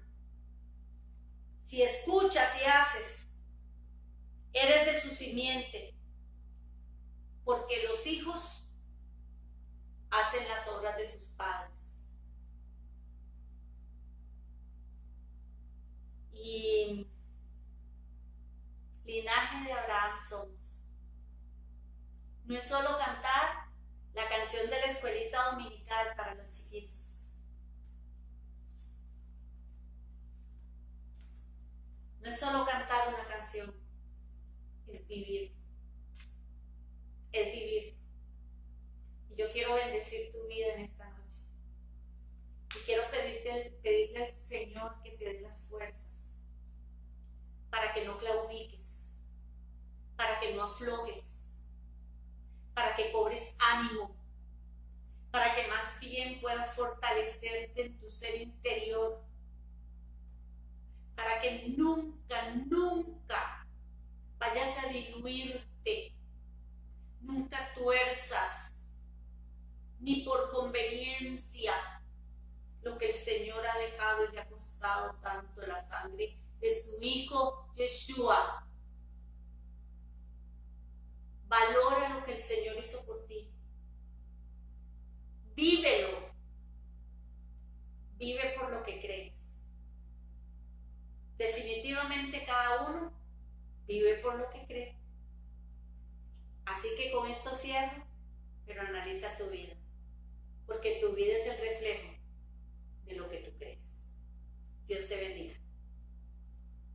si escuchas y haces, eres de su simiente, porque los hijos hacen las obras de sus padres. Y linaje de Abraham somos. No es solo cantar la canción de la escuelita dominical para los chiquitos. No es solo cantar una canción, es vivir. Es vivir. Y yo quiero bendecir tu vida en esta noche. Y quiero pedirle al Señor que te dé las fuerzas para que no claudiques, para que no aflojes, para que cobres ánimo, para que más bien puedas fortalecerte en tu ser interior, para que nunca, nunca vayas a diluirte, nunca tuerzas, ni por conveniencia, lo que el Señor ha dejado y le ha costado tanto, la sangre de su Hijo Yeshua. Valora lo que el Señor hizo por ti. Vívelo. Vive por lo que crees. Definitivamente cada uno vive por lo que cree. Así que con esto cierro, pero analiza tu vida, porque tu vida es el reflejo de lo que tú crees. Dios te bendiga.